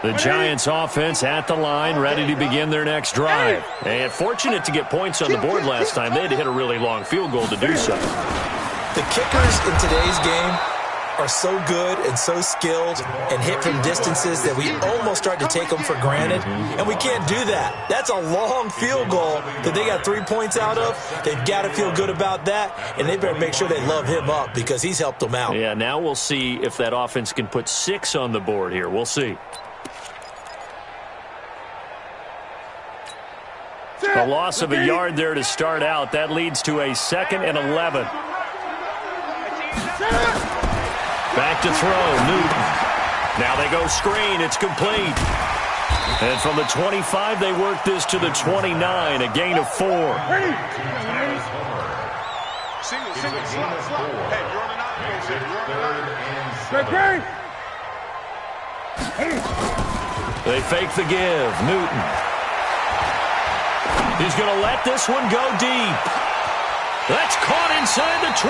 The Giants offense at the line, ready to begin their next drive. And fortunate to get points on the board last time. They had to hit a really long field goal to do so. The kickers in today's game are so good and so skilled and hit from distances that we almost start to take them for granted. And we can't do that. That's a long field goal that they got 3 points out of. They've got to feel good about that, and they better make sure they love him up because he's helped them out. Yeah, now we'll see if that offense can put 6 on the board here. We'll see. A loss of a yard there to start out. That leads to a 2nd and 11. Back to throw, Newton. Now they go screen. It's complete. And from the 25, they work this to the 29, a gain of 4. Single, slot. Hey, you're on an outfield. They fake the give. Newton. He's going to let this one go deep. That's caught inside the 20.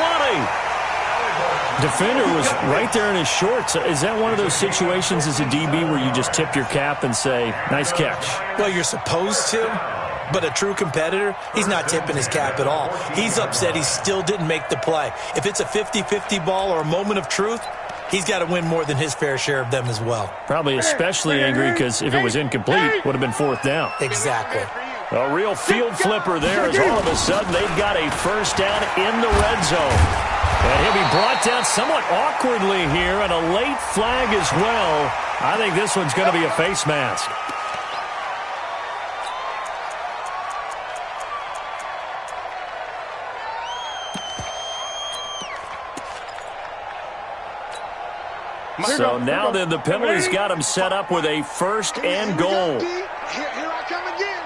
Defender was right there in his shorts. Is that one of those situations as a DB where you just tip your cap and say, nice catch? Well, you're supposed to, but a true competitor, he's not tipping his cap at all. He's upset he still didn't make the play. If it's a 50-50 ball or a moment of truth, he's got to win more than his fair share of them as well. Probably especially angry because if it was incomplete, would have been 4th down. Exactly. A real field flipper there as all of a sudden they've got a first down in the red zone. And he'll be brought down somewhat awkwardly here, and a late flag as well. I think this one's going to be a face mask. So now then the penalty's got him set up with a 1st and goal. Here I come again.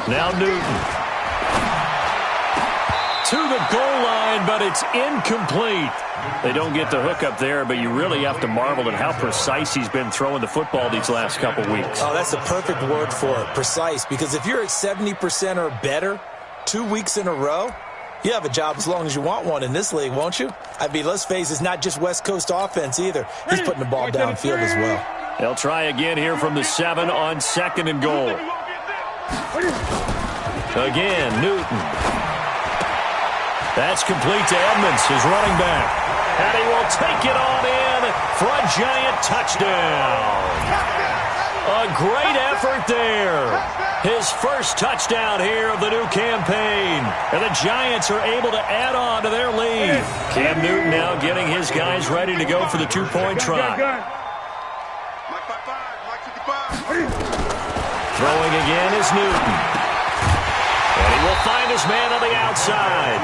Now Newton. To the goal line, but it's incomplete. They don't get the hook up there, but you really have to marvel at how precise he's been throwing the football these last couple weeks. Oh, that's the perfect word for it, precise, because if you're at 70% or better 2 weeks in a row, you have a job as long as you want one in this league, won't you? I mean, let's face it, it's not just West Coast offense either. He's putting the ball downfield as well. They'll try again here from the 7 on 2nd and goal. Again, Newton. That's complete to Edmonds, his running back. And he will take it on in for a giant touchdown. A great effort there. His first touchdown here of the new campaign. And the Giants are able to add on to their lead. Cam Newton now getting his guys ready to go for the 2-point try. Throwing again is Newton. And he will find his man on the outside.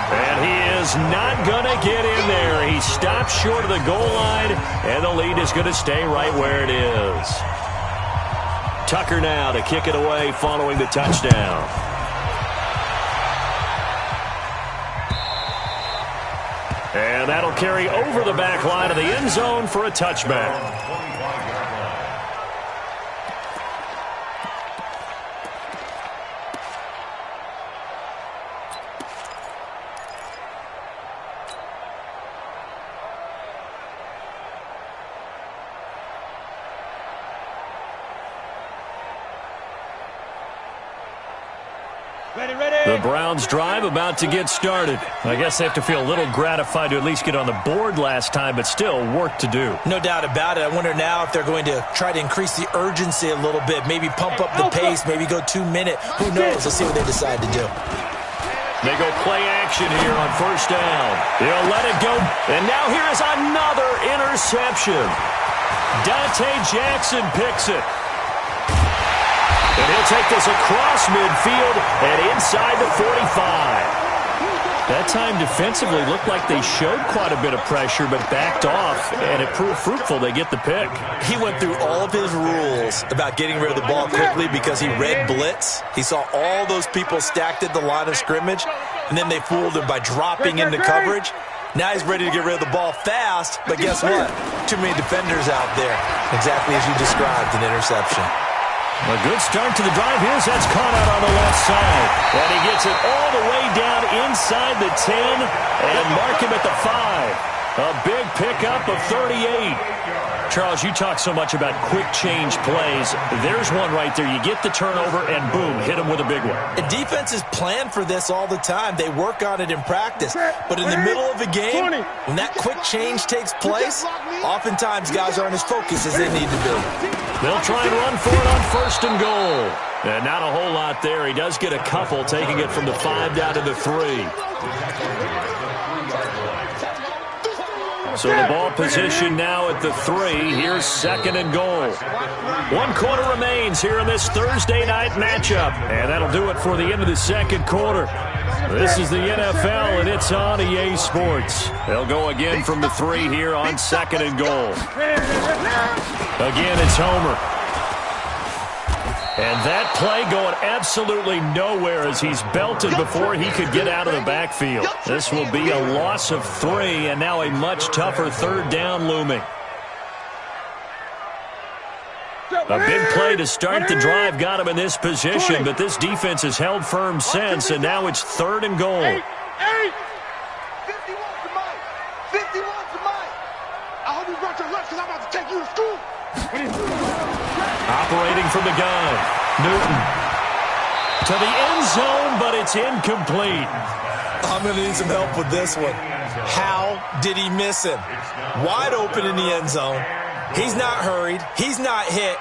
And he is not going to get in there. He stops short of the goal line, and the lead is going to stay right where it is. Tucker now to kick it away following the touchdown. And that'll carry over the back line of the end zone for a touchback. The Browns drive about to get started. I guess they have to feel a little gratified to at least get on the board last time, but still work to do. No doubt about it. I wonder now if they're going to try to increase the urgency a little bit, maybe pump up the pace, maybe go 2-minute. Who knows? Let's see what they decide to do. They go play action here on 1st down. He'll let it go. And now here is another interception. Dante Jackson picks it. And he'll take this across midfield and inside the 45. That time defensively looked like they showed quite a bit of pressure but backed off, and it proved fruitful. They get the pick. He went through all of his rules about getting rid of the ball quickly because he read blitz. He saw all those people stacked at the line of scrimmage, and then they fooled him by dropping into coverage. Now he's ready to get rid of the ball fast, but guess what? Too many defenders out there. Exactly as you described, an interception. A good start to the drive. Here's that's caught out on the left side. And he gets it all the way down inside the 10 and mark him at the 5. A big pickup of 38. Charles, you talk so much about quick change plays. There's one right there. You get the turnover and boom, hit him with a big one. And defenses plan for this all the time. They work on it in practice. But in the middle of a game, when that quick change takes place, oftentimes guys aren't as focused as they need to be. They'll try and run for it on 1st and goal. And not a whole lot there. He does get a couple, taking it from the 5 down to the 3. So the ball position now at the 3. Here's 2nd and goal. 1 quarter remains here in this Thursday night matchup. And that'll do it for the end of the 2nd quarter. This is the NFL, and it's on EA Sports. They'll go again from the 3 here on 2nd and goal. Again, it's Homer. And that play going absolutely nowhere as he's belted before he could get out of the backfield. This will be a loss of 3, and now a much tougher 3rd down looming. A big play to start the drive got him in this position, but this defense has held firm since, and now it's 3rd and goal. operating from the gun. Newton to the end zone, but it's incomplete. I'm going to need some help with this one. How did he miss him? Wide open in the end zone. He's not hurried. He's not hit.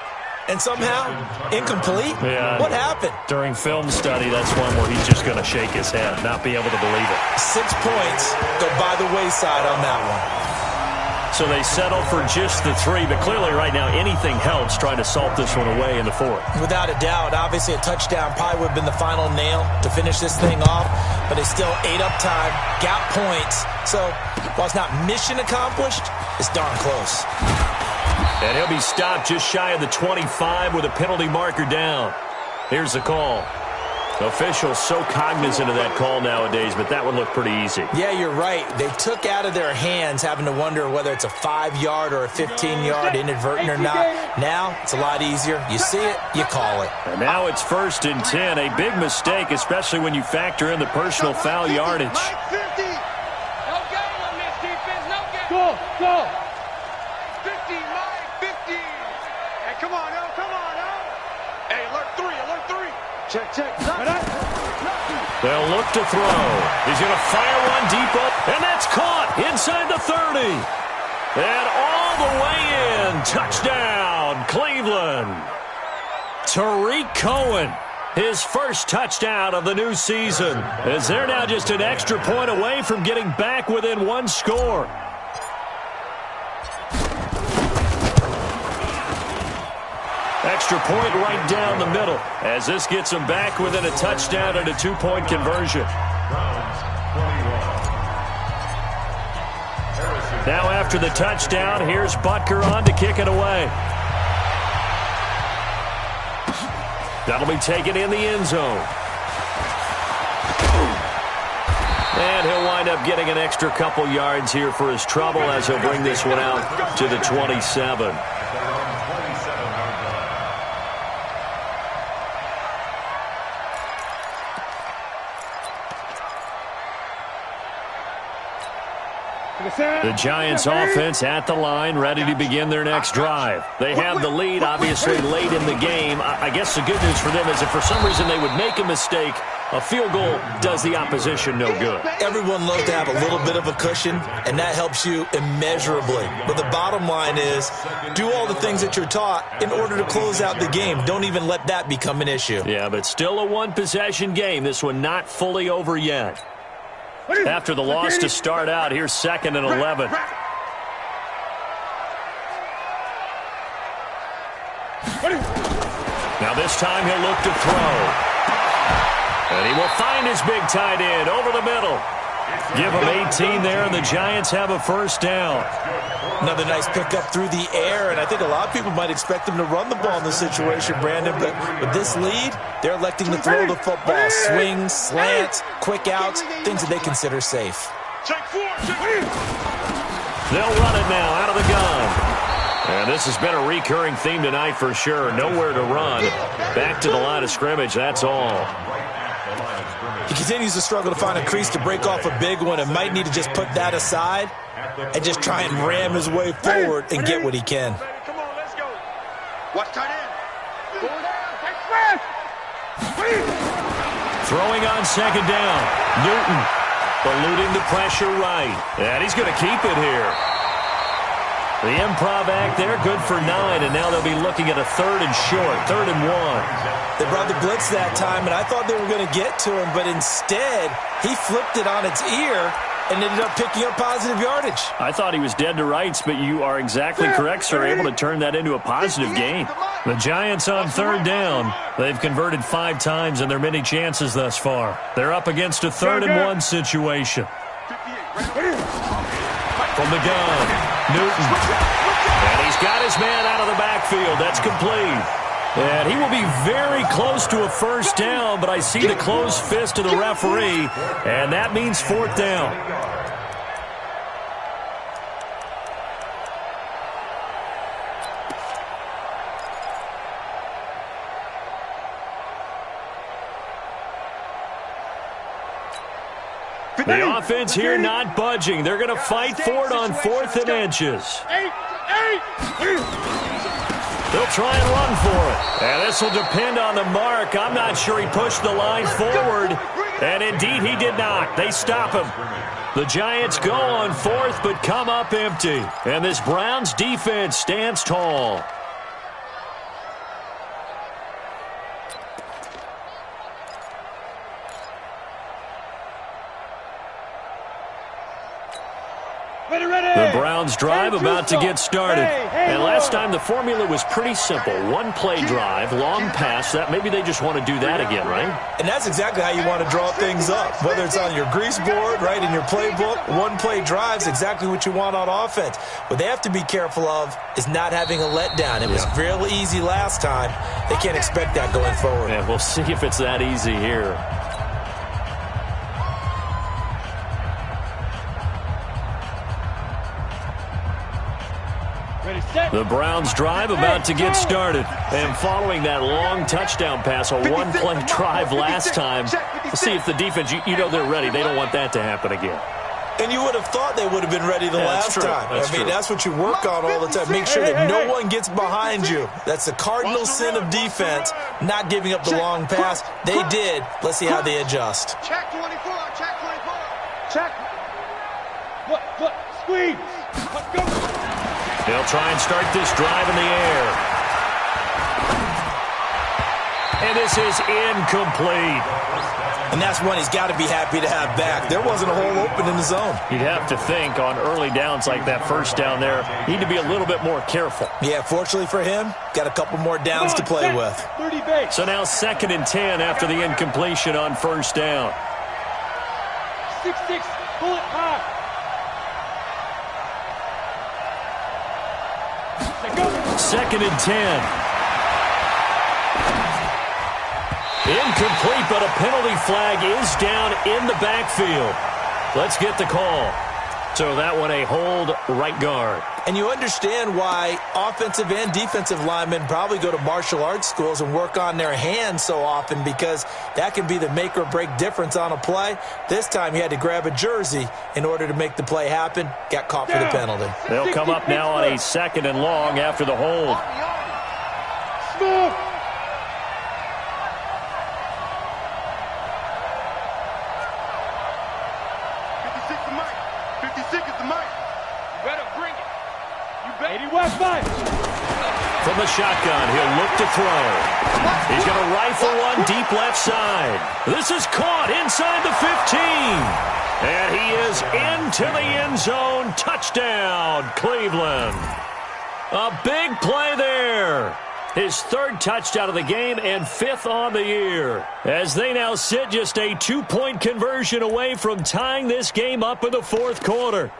And somehow, incomplete? Yeah. What happened? During film study, that's one where he's just going to shake his head, not be able to believe it. 6 points go by the wayside on that one. So they settle for just the 3, but clearly right now anything helps trying to salt this one away in the 4th. Without a doubt, obviously a touchdown probably would have been the final nail to finish this thing off, but it's still ate up time, got points. So while it's not mission accomplished, it's darn close. And he'll be stopped just shy of the 25 with a penalty marker down. Here's the call. Officials so cognizant of that call nowadays, but that would look pretty easy. Yeah, you're right. They took out of their hands having to wonder whether it's a 5-yard or a 15-yard inadvertent or not. Now, it's a lot easier. You see it, you call it. And now it's 1st and 10. A big mistake, especially when you factor in the personal foul yardage. No gain on this defense, no gain. Go. 50, Mike, 50. Hey, come on, yo, come on, yo. Hey, alert 3. Check. They'll look to throw. He's going to fire one deep up, and that's caught inside the 30. And all the way in. Touchdown, Cleveland. Tariq Cohen, his first touchdown of the new season, as they're now just an extra point away from getting back within 1 score. Extra point right down the middle as this gets them back within a touchdown and a 2-point conversion. Now after the touchdown, here's Butker on to kick it away. That'll be taken in the end zone. And he'll wind up getting an extra couple yards here for his trouble as he'll bring this one out to the 27. The Giants offense at the line, ready to begin their next drive. They have the lead, obviously, late in the game. I guess the good news for them is if for some reason they would make a mistake, a field goal does the opposition no good. Everyone loves to have a little bit of a cushion, and that helps you immeasurably. But the bottom line is, do all the things that you're taught in order to close out the game. Don't even let that become an issue. Yeah, but still a one-possession game. This one not fully over yet. After the loss to start out, here's 2nd and 11. Now this time he'll look to throw. And he will find his big tight end over the middle. Give him 18 there, and the Giants have a first down. Another nice pickup through the air, and I think a lot of people might expect them to run the ball in this situation, Brandon, but with this lead, they're electing to throw the football. Swings, slants, quick outs, things that they consider safe. They'll run it now out of the gun. And this has been a recurring theme tonight for sure. Nowhere to run. Back to the line of scrimmage, that's all. He continues to struggle to find a crease to break off a big one and might need to just put that aside and just try and ram his way forward and get what he can. Come on, let's go. Watch tight end. Go down, take Throwing on 2nd down. Newton eluding the pressure right. And he's going to keep it here. The improv act there, good for 9, and now they'll be looking at a 3rd and short, 3rd and 1. They brought the blitz that time, and I thought they were going to get to him, but instead, he flipped it on its ear and ended up picking up positive yardage. I thought he was dead to rights, but you are exactly correct, sir, able to turn that into a positive gain. The Giants on 3rd down. They've converted 5 times in their many chances thus far. They're up against a 3rd and 1 situation. From the gun, Newton. And he's got his man out of the backfield. That's complete. And he will be very close to a first down, but I see the closed fist of the referee, and that means 4th down. The offense here not budging. They're going to fight for it on 4th and inches. They'll try and run for it. And this will depend on the mark. I'm not sure he pushed the line forward. And indeed he did not. They stop him. The Giants go on fourth but come up empty. And this Browns defense stands tall. The Browns drive about to get started. And last time the formula was pretty simple. One play drive, long pass. That maybe they just want to do that again, right? And that's exactly how you want to draw things up. Whether it's on your grease board, right, in your playbook, one play drive is exactly what you want on offense. What they have to be careful of is not having a letdown. It was real easy last time. They can't expect that going forward. And we'll see if it's that easy here. The Browns drive about to get started. And following that long touchdown pass, a one-play drive last time, we'll see if the defense, you know they're ready. They don't want that to happen again. And you would have thought they would have been ready the last time. I mean, that's what you work on all the time. Make sure that no one gets behind you. That's the cardinal sin of defense, not giving up the long pass. They did. Let's see how they adjust. Check 24, check 24. Check. Look, squeeze. Let's go. They'll try and start this drive in the air. And this is incomplete. And that's one he's got to be happy to have back. There wasn't a hole open in the zone. You'd have to think on early downs like that first down there, need to be a little bit more careful. Yeah, fortunately for him, got a couple more downs to play with. 30 base. So now 2nd and 10 after the incompletion on first down. 6-6, pull it high. 2nd and 10. Incomplete, but a penalty flag is down in the backfield. Let's get the call. So that one a hold, right guard. And you understand why offensive and defensive linemen probably go to martial arts schools and work on their hands so often, because that can be the make or break difference on a play. This time he had to grab a jersey in order to make the play happen. Got caught for the penalty. They'll come up now on a 2nd and long after the hold. Smooth. From the shotgun, he'll look to throw. He's going to rifle one deep left side. This is caught inside the 15. And he is into the end zone. Touchdown, Cleveland. A big play there. His 3rd touchdown of the game and 5th on the year. As they now sit just a 2-point conversion away from tying this game up in the 4th quarter.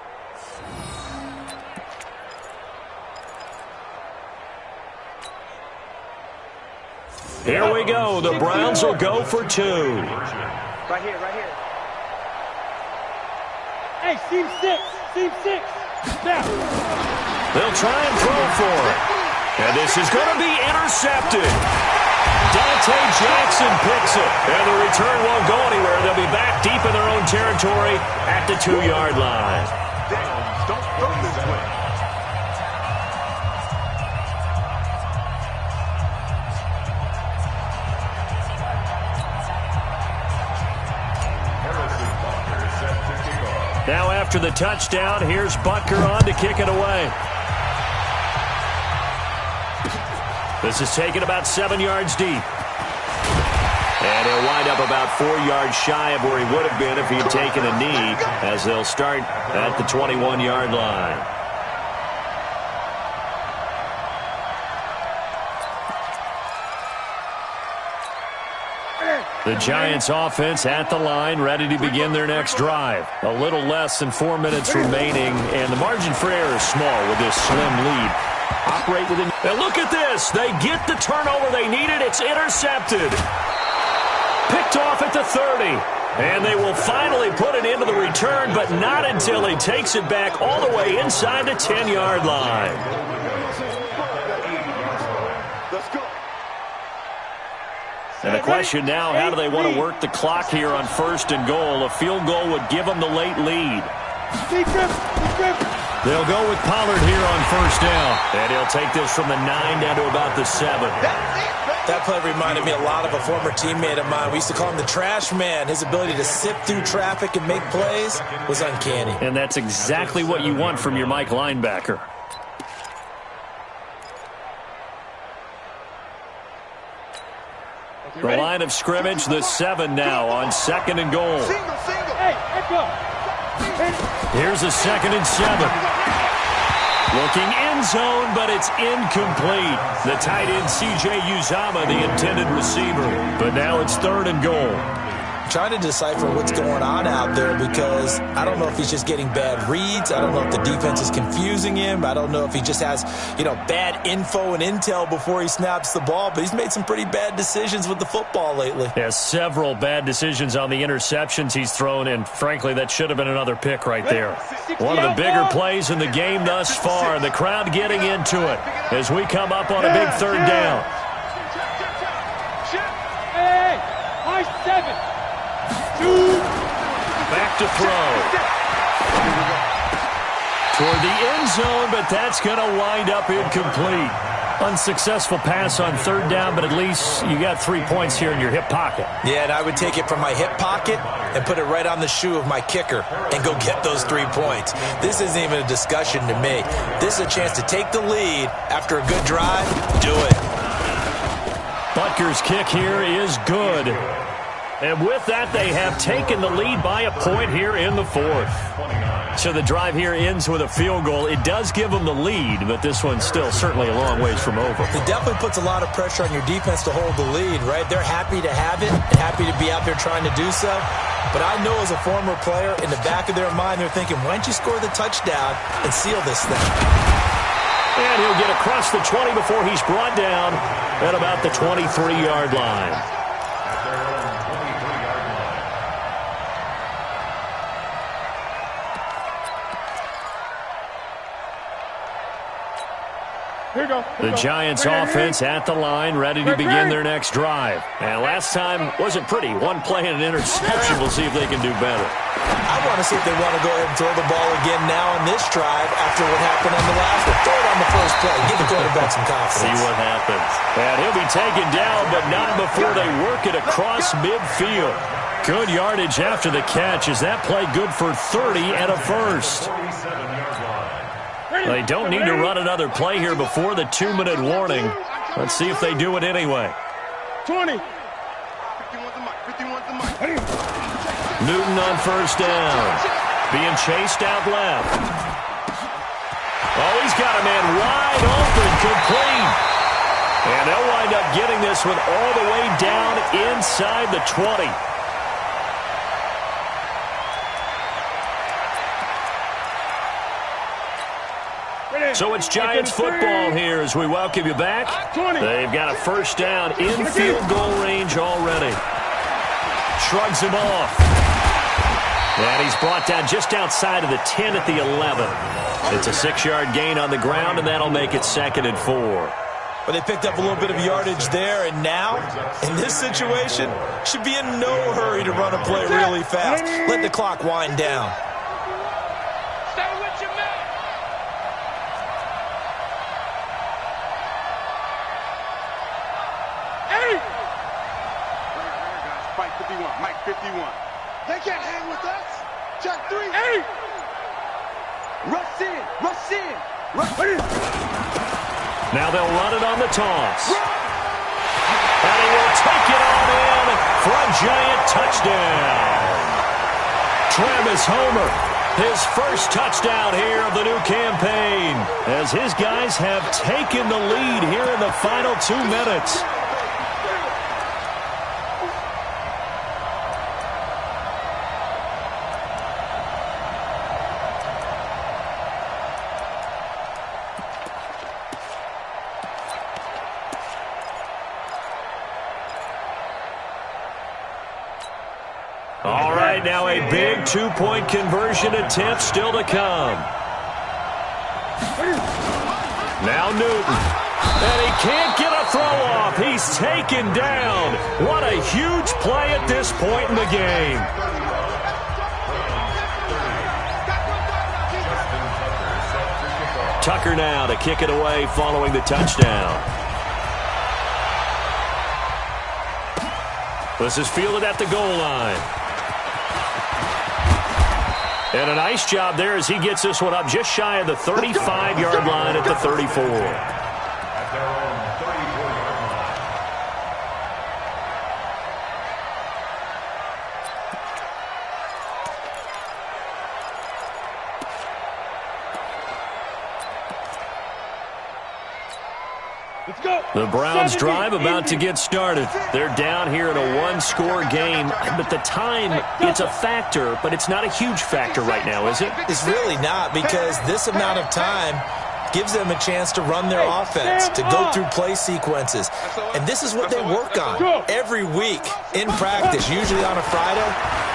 Here we go. The Browns will go for 2. Right here. Hey, seam 6. Now. They'll try and throw for it. And this is going to be intercepted. Dante Jackson picks it. And the return won't go anywhere. They'll be back deep in their own territory at the 2-yard line. Don't throw this way. Now after the touchdown, here's Butker on to kick it away. This is taken about 7 yards deep. And he'll wind up about 4 yards shy of where he would have been if he had taken a knee, as they'll start at the 21-yard line. The Giants offense at the line, ready to begin their next drive. A little less than 4 minutes remaining, and the margin for error is small with this slim lead. Operate within. And look at this. They get the turnover they needed. It's intercepted. Picked off at the 30. And they will finally put it into the return, but not until he takes it back all the way inside the 10-yard line. Let's go. And the question now, how do they want to work the clock here on 1st and goal? A field goal would give them the late lead. Deep grip. They'll go with Pollard here on first down. And he'll take this from the 9 down to about the 7. That play reminded me a lot of a former teammate of mine. We used to call him the trash man. His ability to sift through traffic and make plays was uncanny. And that's exactly what you want from your Mike linebacker. The line of scrimmage, the 7 now on 2nd and goal. Here's a 2nd and 7. Looking end zone, but it's incomplete. The tight end, C.J. Uzomah, the intended receiver. But now it's 3rd and goal. Trying to decipher what's going on out there because I don't know if he's just getting bad reads. I don't know if the defense is confusing him. I don't know if he just has, bad info and intel before he snaps the ball. But he's made some pretty bad decisions with the football lately. Yeah, several bad decisions on the interceptions he's thrown, and frankly, that should have been another pick right there. One of the bigger plays in the game thus far, and the crowd getting into it as we come up on a big 3rd down. Hey, high 7. Back to throw. Toward the end zone, but that's going to wind up incomplete. Unsuccessful pass on 3rd down, but at least you got 3 points here in your hip pocket. Yeah, and I would take it from my hip pocket and put it right on the shoe of my kicker and go get those 3 points. This isn't even a discussion to me. This is a chance to take the lead after a good drive. Do it. Butker's kick here is good. And with that, they have taken the lead by a point here in the 4th. So the drive here ends with a field goal. It does give them the lead, but this one's still certainly a long ways from over. It definitely puts a lot of pressure on your defense to hold the lead, right? They're happy to have it and happy to be out there trying to do so. But I know as a former player, in the back of their mind, they're thinking, why don't you score the touchdown and seal this thing? And he'll get across the 20 before he's brought down at about the 23-yard line. The Giants offense at the line, ready to begin their next drive. And last time wasn't pretty. One play and an interception. We'll see if they can do better. I want to see if they want to go ahead and throw the ball again now on this drive after what happened on the last one. Throw it on the first play. Give the quarterback some confidence. See what happens. And he'll be taken down, but not before they work it across midfield. Good yardage after the catch. Is that play good for 30 and a first? They don't need to run another play here before the 2-minute warning. Let's see if they do it anyway. 20. Newton on first down. Being chased out left. Oh, he's got a man wide open, complete. And they'll wind up getting this one all the way down inside the 20. So it's Giants football here as we welcome you back. They've got a first down in field goal range already. Shrugs him off. And he's brought down just outside of the 10 at the 11. It's a 6-yard gain on the ground, and that'll make it 2nd and 4. But they picked up a little bit of yardage there, and now, in this situation, should be in no hurry to run a play really fast. Let the clock wind down. Mike 51. They can't hang with us. Check 3. Hey! Rush in. Rush in. Rush in. Now they'll run it on the toss. And he will take it on in for a Giant touchdown. Travis Homer, his first touchdown here of the new campaign, as his guys have taken the lead here in the final 2 minutes. All right, now a big 2-point conversion attempt still to come. Now Newton. And he can't get a throw off. He's taken down. What a huge play at this point in the game. Tucker now to kick it away following the touchdown. This is fielded at the goal line. And a nice job there as he gets this one up just shy of the 35-yard line at the 34. At their own 34-yard line. Let's go. The Browns drive about to get started. They're down here in a one-score game, but the time, it's a factor, but it's not a huge factor right now, is it? It's really not, because this amount of time gives them a chance to run their offense, to go through play sequences. And this is what they work on every week in practice, usually on a Friday.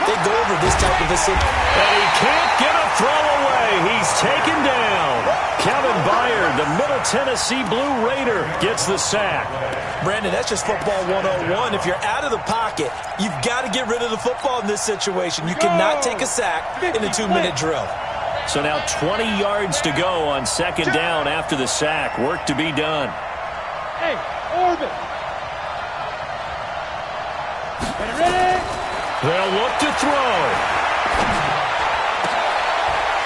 They go over this type of a situation. And he can't get a throw away. He's taken down. Kevin Byard, the Middle Tennessee Blue Raider, gets the sack. Brandon, that's just football 101. If you're out of the pocket, you've got to get rid of the football in this situation. You cannot take a sack in a 2-minute drill. So now 20 yards to go on second down after the sack. Work to be done. Hey, orbit. Ready? They'll look to throw.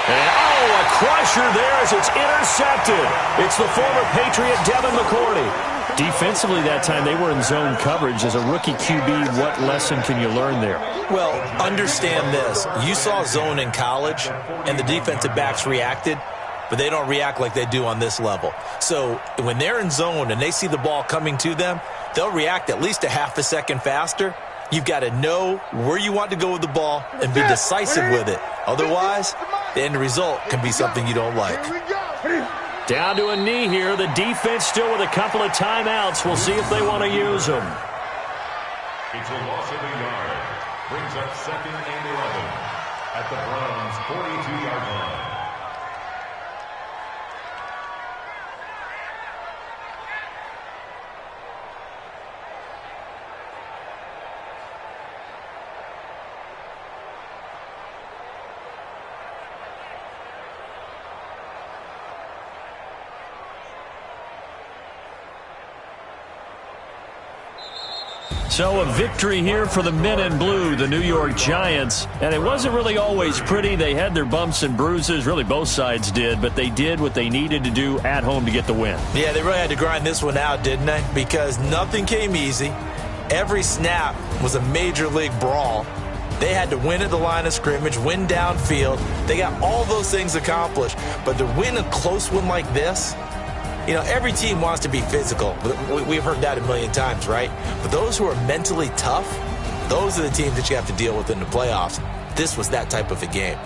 And, a crusher there as it's intercepted. It's the former Patriot Devin McCourty. Defensively that time, they were in zone coverage. As a rookie QB, what lesson can you learn there? Well, understand this. You saw zone in college, and the defensive backs reacted, but they don't react like they do on this level. So when they're in zone and they see the ball coming to them, they'll react at least a half a second faster. You've got to know where you want to go with the ball and be decisive with it. Otherwise, the end result can be something you don't like. Down to a knee here. The defense still with a couple of timeouts. We'll see if they want to use them. It's a loss of a yard. Brings up 2nd and 11 at the Browns' 42-yard line. So a victory here for the men in blue, the New York Giants. And it wasn't really always pretty. They had their bumps and bruises. Really, both sides did. But they did what they needed to do at home to get the win. Yeah, they really had to grind this one out, didn't they? Because nothing came easy. Every snap was a major league brawl. They had to win at the line of scrimmage, win downfield. They got all those things accomplished. But to win a close one like this, you know, every team wants to be physical. We've heard that a million times, right? But those who are mentally tough, those are the teams that you have to deal with in the playoffs. This was that type of a game.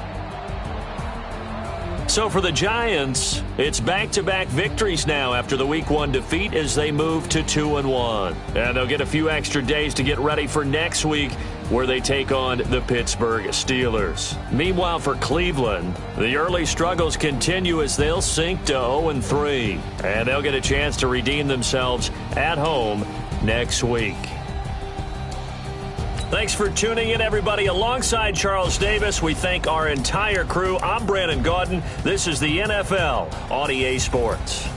So for the Giants, it's back-to-back victories now after the Week 1 defeat as they move to 2-1. And they'll get a few extra days to get ready for next week, where they take on the Pittsburgh Steelers. Meanwhile, for Cleveland, the early struggles continue as they'll sink to 0-3. And they'll get a chance to redeem themselves at home next week. Thanks for tuning in, everybody. Alongside Charles Davis, we thank our entire crew. I'm Brandon Gaudin. This is the NFL on EA Sports.